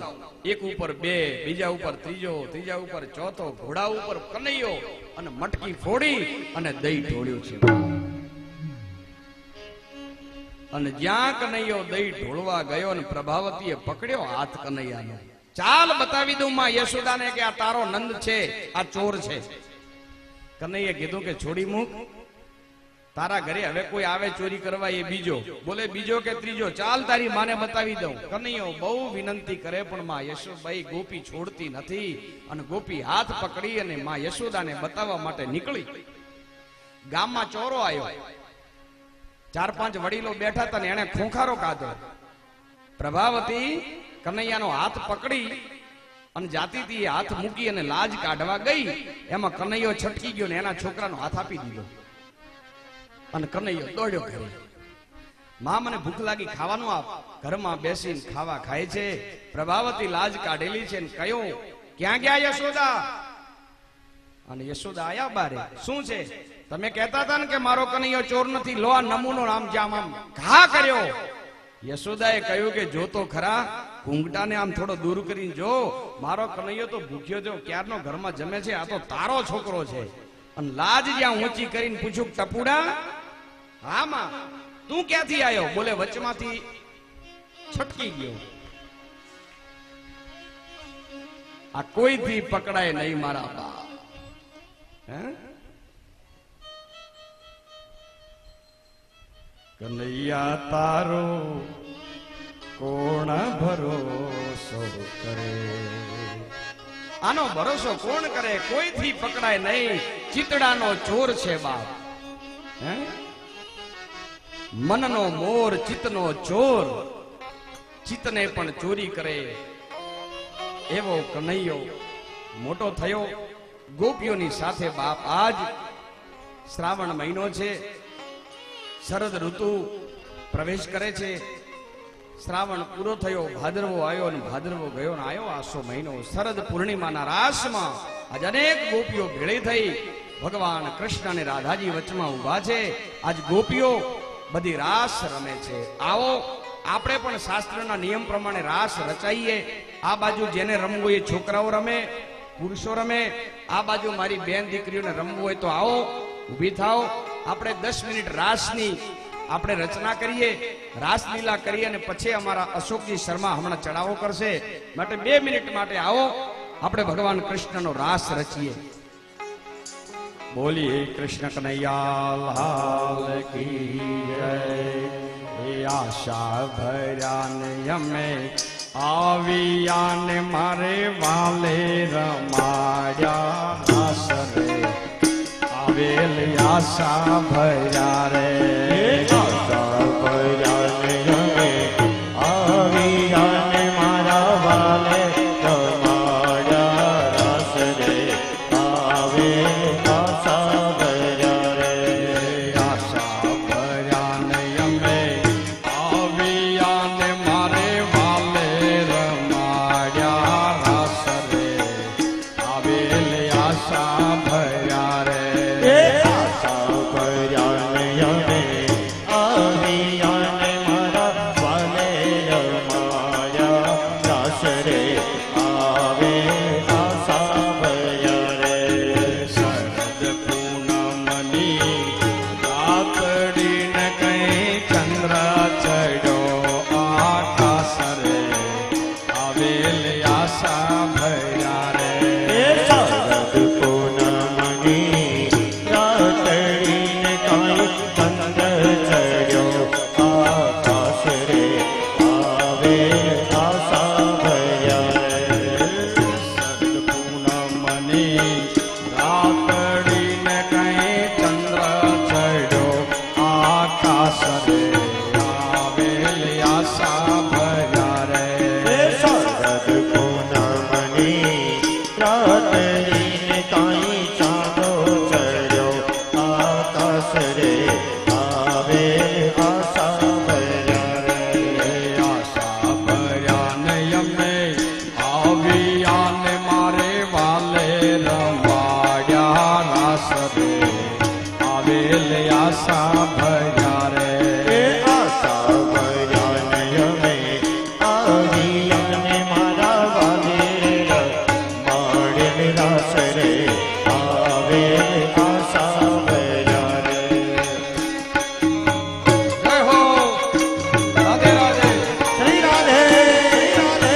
1 ઉપર 2, બીજા ઉપર 3, ત્રીજા ઉપર 4, ઘોડા ઉપર કનૈયો, અને મટકી ફોડી અને દહીં ઢોળ્યું છે. અને જ્યાં કનૈયો દહીં ઢોળવા ગયો ને પ્રભાવતીએ પકડ્યો હાથ કનૈયાનો. ચાલ બતાવી દઉં માં યશોદાને કે આ તારો નંદ છે, આ ચોર છે. કનૈયે કીધું કે છોડી મૂક, તારા ઘરે હવે કોઈ આવે ચોરી કરવા એ બીજો. બોલે બીજો કે ત્રીજો, ચાલ તારી માને બતાવી દઉં. કનૈયો બહુ વિનંતી કરે પણ માં યશોદાઈ ગોપી છોડતી નથી. અને ગોપી હાથ પકડી અને માં યશોદાને બતાવવા માટે નીકળી. ગામમાં ચોરો આવ્યો, 4-5 વડીલો બેઠા હતા ને એને ખોખારો કાઢો. પ્રભાવતી કનૈયાનો હાથ પકડી અને જાતીથી હાથ મૂકી અને લાજ કાઢવા ગઈ. એમાં કનૈયો છટકી ગયો ને એના છોકરાનો હાથ આપી દીધો. અને કનૈયો દોડ્યો ઘરે. માં મને ભૂખ લાગી, ખાવાનું આપ. ઘરમાં બેસીને ખાવા ખાય છે. પ્રભાવતી લાજ કાઢેલી છે ને કહ્યું, ક્યાં ગયા યશોદા? અને યશોદા આયા બારે. શું છે? તમે કહેતા હતા ને કે મારો કનૈયો ચોર નથી, લો આ નમૂનો આમ જામ આમ ઘા કર્યો. યશોદાએ કહ્યું કે જો તો ખરા, ઘૂંઘટાને આમ થોડો દૂર કરીને જો, મારો કનૈયો તો ભૂખ્યો જો ક્યારનો ઘરમાં જમે છે, આ તો તારો છોકરો છે. અને લાજ જ્યાં ઊંચી કરીને પૂછ્યું, ટપુડા, હા માં, તું ક્યાંથી આવ્યો? બોલે વચમાંથી છટકી ગયો. આ કોઈથી પકડાય નહીં મારા બાપ. હે, કનૈયા તારો કોણ ભરોસો કરે? આનો ભરોસો કોણ કરે? કોઈથી પકડાય નહીં. ચિતડાનો ચોર છે બાપ. હે, મનનો મોર ચિત્તનો ચોર. ચિત્તને પણ ચોરી કરે એવો કનૈયો મોટો થયો. ગોપીઓની સાથે બાપ. આજ શ્રાવણ મહિનો છે, શરદ ઋતુ પ્રવેશ કરે છે. શ્રાવણ પૂરો થયો, ભાદરવો આવ્યો અને ભાદરવો ગયો ને આવ્યો આસો મહિનો. શરદ પૂર્ણિમાના રાસમાં આજ અનેક ગોપીઓ ભેળી થઈ. ભગવાન કૃષ્ણ અને રાધાજી વચમાં ઊભા છે. આજ ગોપીઓ બધી રાસ રમે છે. આવો આપણે પણ શાસ્ત્રના નિયમ પ્રમાણે રાસ રચાઈએ. આ બાજુ જેને રમવું એ છોકરાઓ રમે, પુરુષો રમે. આ બાજુ મારી બેન દીકરીઓને રમવું હોય તો આવો, ઊભી થાઓ. આપણે 10 મિનિટ રાસની આપણે રચના કરીએ, રાસલીલા કરીએ અને પછી અમારા અશોકજી શર્મા હમણાં ચડાવો કરશે. માટે 2 મિનિટ માટે આવો, આપણે ભગવાન કૃષ્ણનો રાસ રચીએ. બોલીએ કૃષ્ણ કનૈયા લાલ કી જય. એ આશા ભર્યાને અમે આવિયાને મારે વાલે રમાડ્યા રાસ રે. આવેલ આશા ભર્યા રે. આશા ભર્યાને અમે આવિયાને મારા વાલે રમાડ્યા રાસ રે. આવે આશા ભર્યા રે. આશા ભર્યાને અમે આવિયાને મારે વાલે રમાડ્યા રાસ રે. આવેલ આશા ભર્યા રે. આશા ભર્યાને અમે આવિયાને મારા વાલે રમાડ્યા રાસ રે. આવે આશા ભર્યા રે. શરદ પૂનમની રાતડીને કઈ ચંદ્ર ચડ્યો આકાશ રે. આવેલ આશા ભર્યા રે. શરદ પૂનમની રાતડીને કાંઈ ચંદ્ર ચડ્યો આકાશ રે. આવે આશા ભર્યા રે. શરદ પૂનમની રાતડીને કઈ ચંદ્ર ચડ્યો આકાશ રે. આવેલ આશા ભર્યા રે. શરદ પૂનમની રાતડીને કાંઈ ચાંદો ચડ્યો આકાશ રે. આવે આશા ભર્યા રે. આશા ભર્યાને અમે આવિયાને મારે વાલે રમાડ્યા રાસ રે. આવેલ આશા ભર્યા રે. આશા ભર્યાને અમે આવિયાને મારા વાલે રમાડેલ રાસ રે. આવે આશા ભર્યા રે. જય હો, રાધે રાધે. શ્રી રાધે રાધે.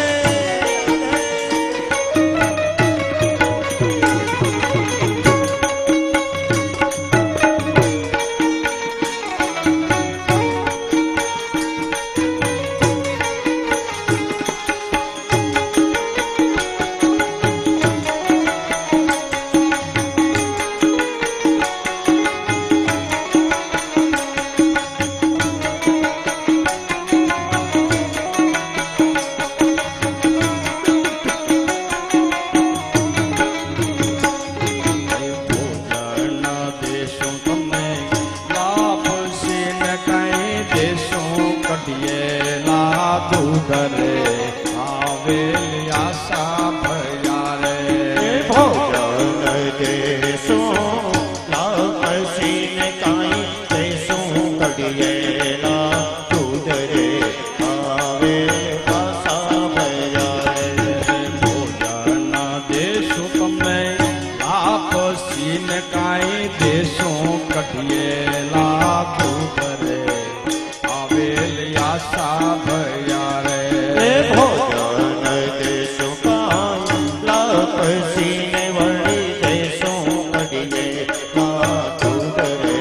ભોજન દેશું તમને લાભશે ને કઈ દેશું કઢિયેલા દૂધ રે. આવેલ આશા ભર્યા રે. ભોજન દેશું લાપસીને કાંઈ દેશું કઢિયેલા દૂધ રે. આવે આશા ભર્યા રે. ભોજન દેશું તમને લાપસીને કાંઈ દેશું કઢિયેલા દૂધ રે. આવેલ આશા ભર્યા રે. ભોજન દેશું કાંઈ લાપસીને વળી દેશું કઢિયેલા દૂધ રે.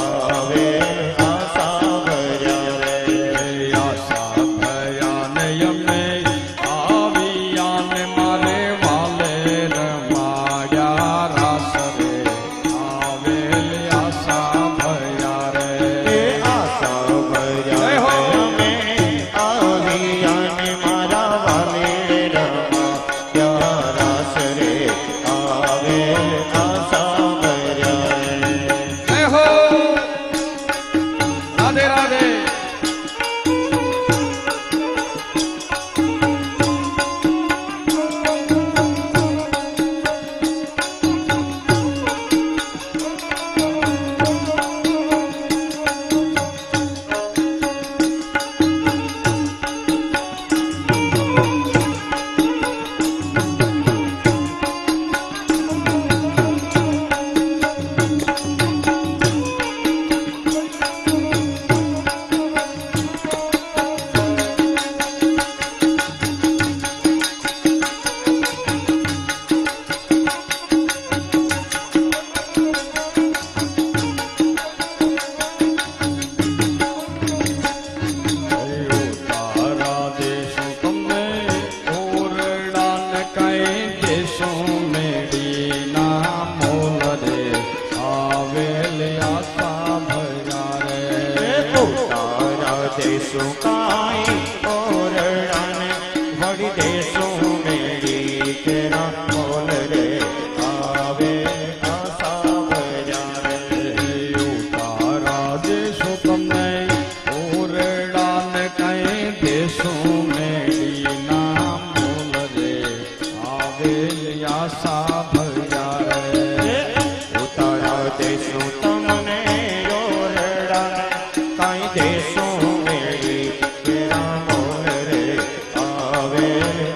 આવે આશા દેશું કાંઈ ઓરડાને વળી દેશું મેળી કેરા મોલ રે આવે આશા ભર્યા રે ઉતારા દેશો તમને ઓરડાને કઈ દેશું મેળી ના મોલ રે આવેલ આશા ભર્યા રે ઉતારા દેશું તમને ઓરડાને કાંઈ દેશું મેળી કેરા મોલ રે આવે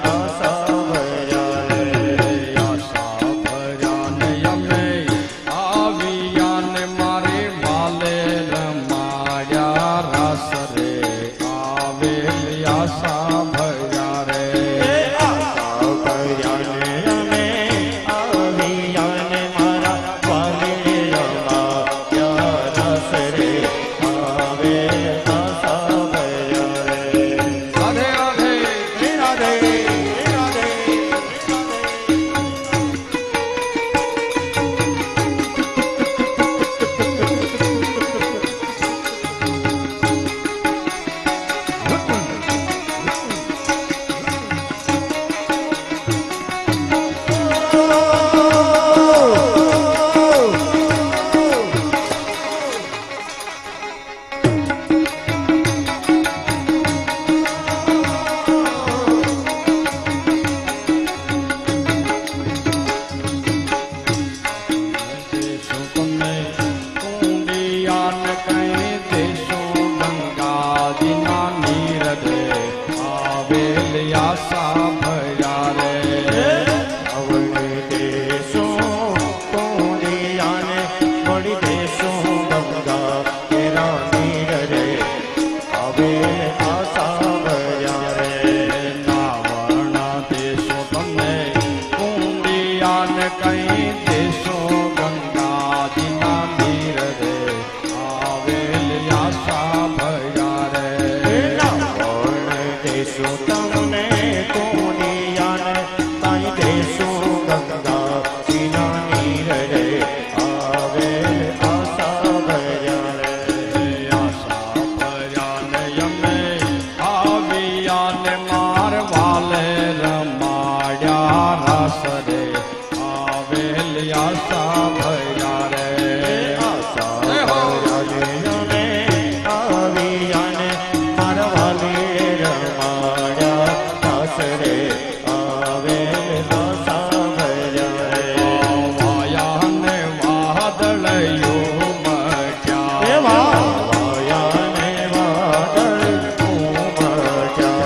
આશા ભર્યા રે આશા ભર્યાને અમે આવિયાને મારે વાલે રમાયા રાસ રે આવેલ આશા ભર્યા રે આશા ભર્યાને અમે આવિયાને મારા વાલે રમાયા રસ રે આવે આશા ભર્યા રે રાધે રાધે રાધે રાધે દેશો તમને કુંડિયાને કઈ દેશો ગંગાજીના નીર રે આવેલ આશા ભર્યા રે અવળી દેશું કોડિયાને વળી દેશું ગંગા કેરા નીર રે હવે આશા ભર્યા રે નાવર્ણા દેશો તમને કુંડિયાને કઈ દેશો ગંગાજીના નીર રે આવેલ આશા ભર્યા રે નાવર્ણ દેશું તમને કોડિયાને કાંઈ દેશું ગંગા કિના નીર રે આવે આશા ભર્યા રે આશા ભર્યાને અમે આવિયાને માર વાલે રમાડ્યા રાસ રે આવેલ આશા ભર્યા રે આશા ભર્યાને અમે આવિયાને મારા વાલે રમાડ્યા દાસ રે આવે આશા ભર્યા રે વાયાને વાદળયો મટ્યા એવા વાયાને વાદળ ઉમટ્યા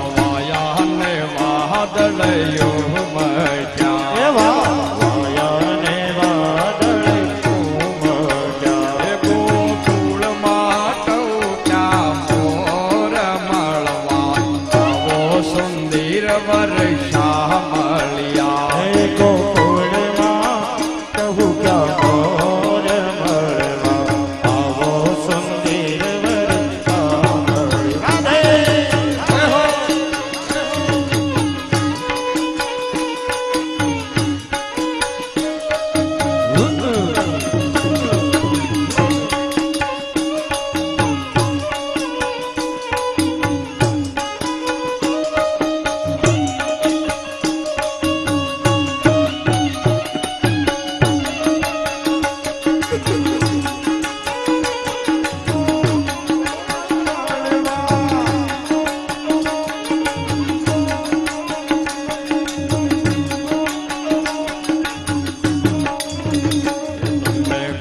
વાયાને વાદળયો મટ્યા એવા વાયાને વાદળ ઉમટ્યા એ ગોકુળમાં ટોક્યા મોર મળવા આવો સુંદર વર્ષા મળ્યા હે ગોકુળમાં કહું ક્યાં મોર મળવા આવો સુંદર વરસા મળ્યા.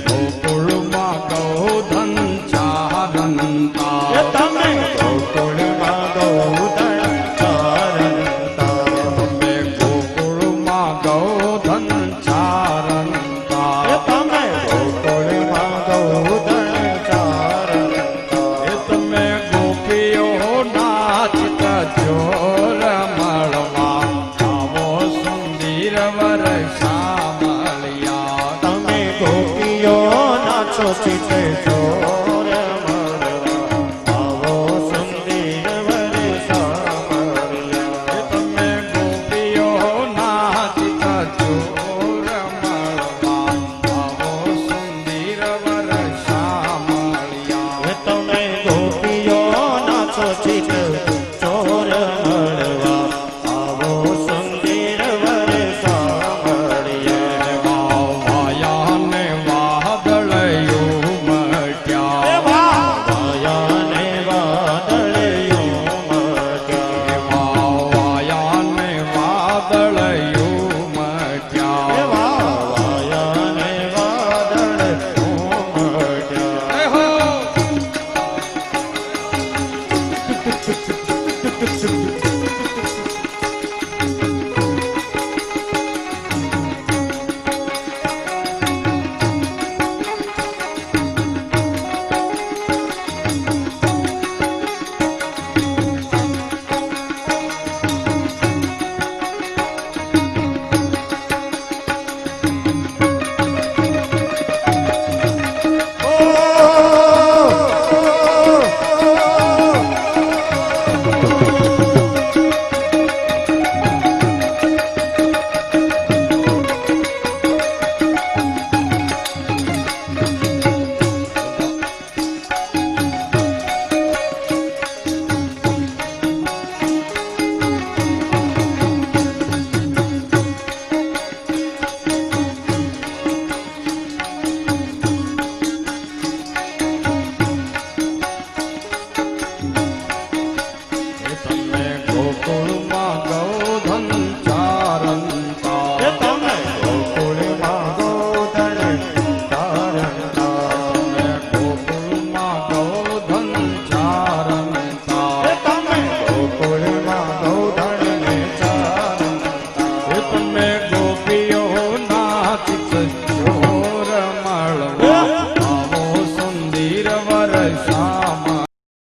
ગોકુળમાં ગૌધન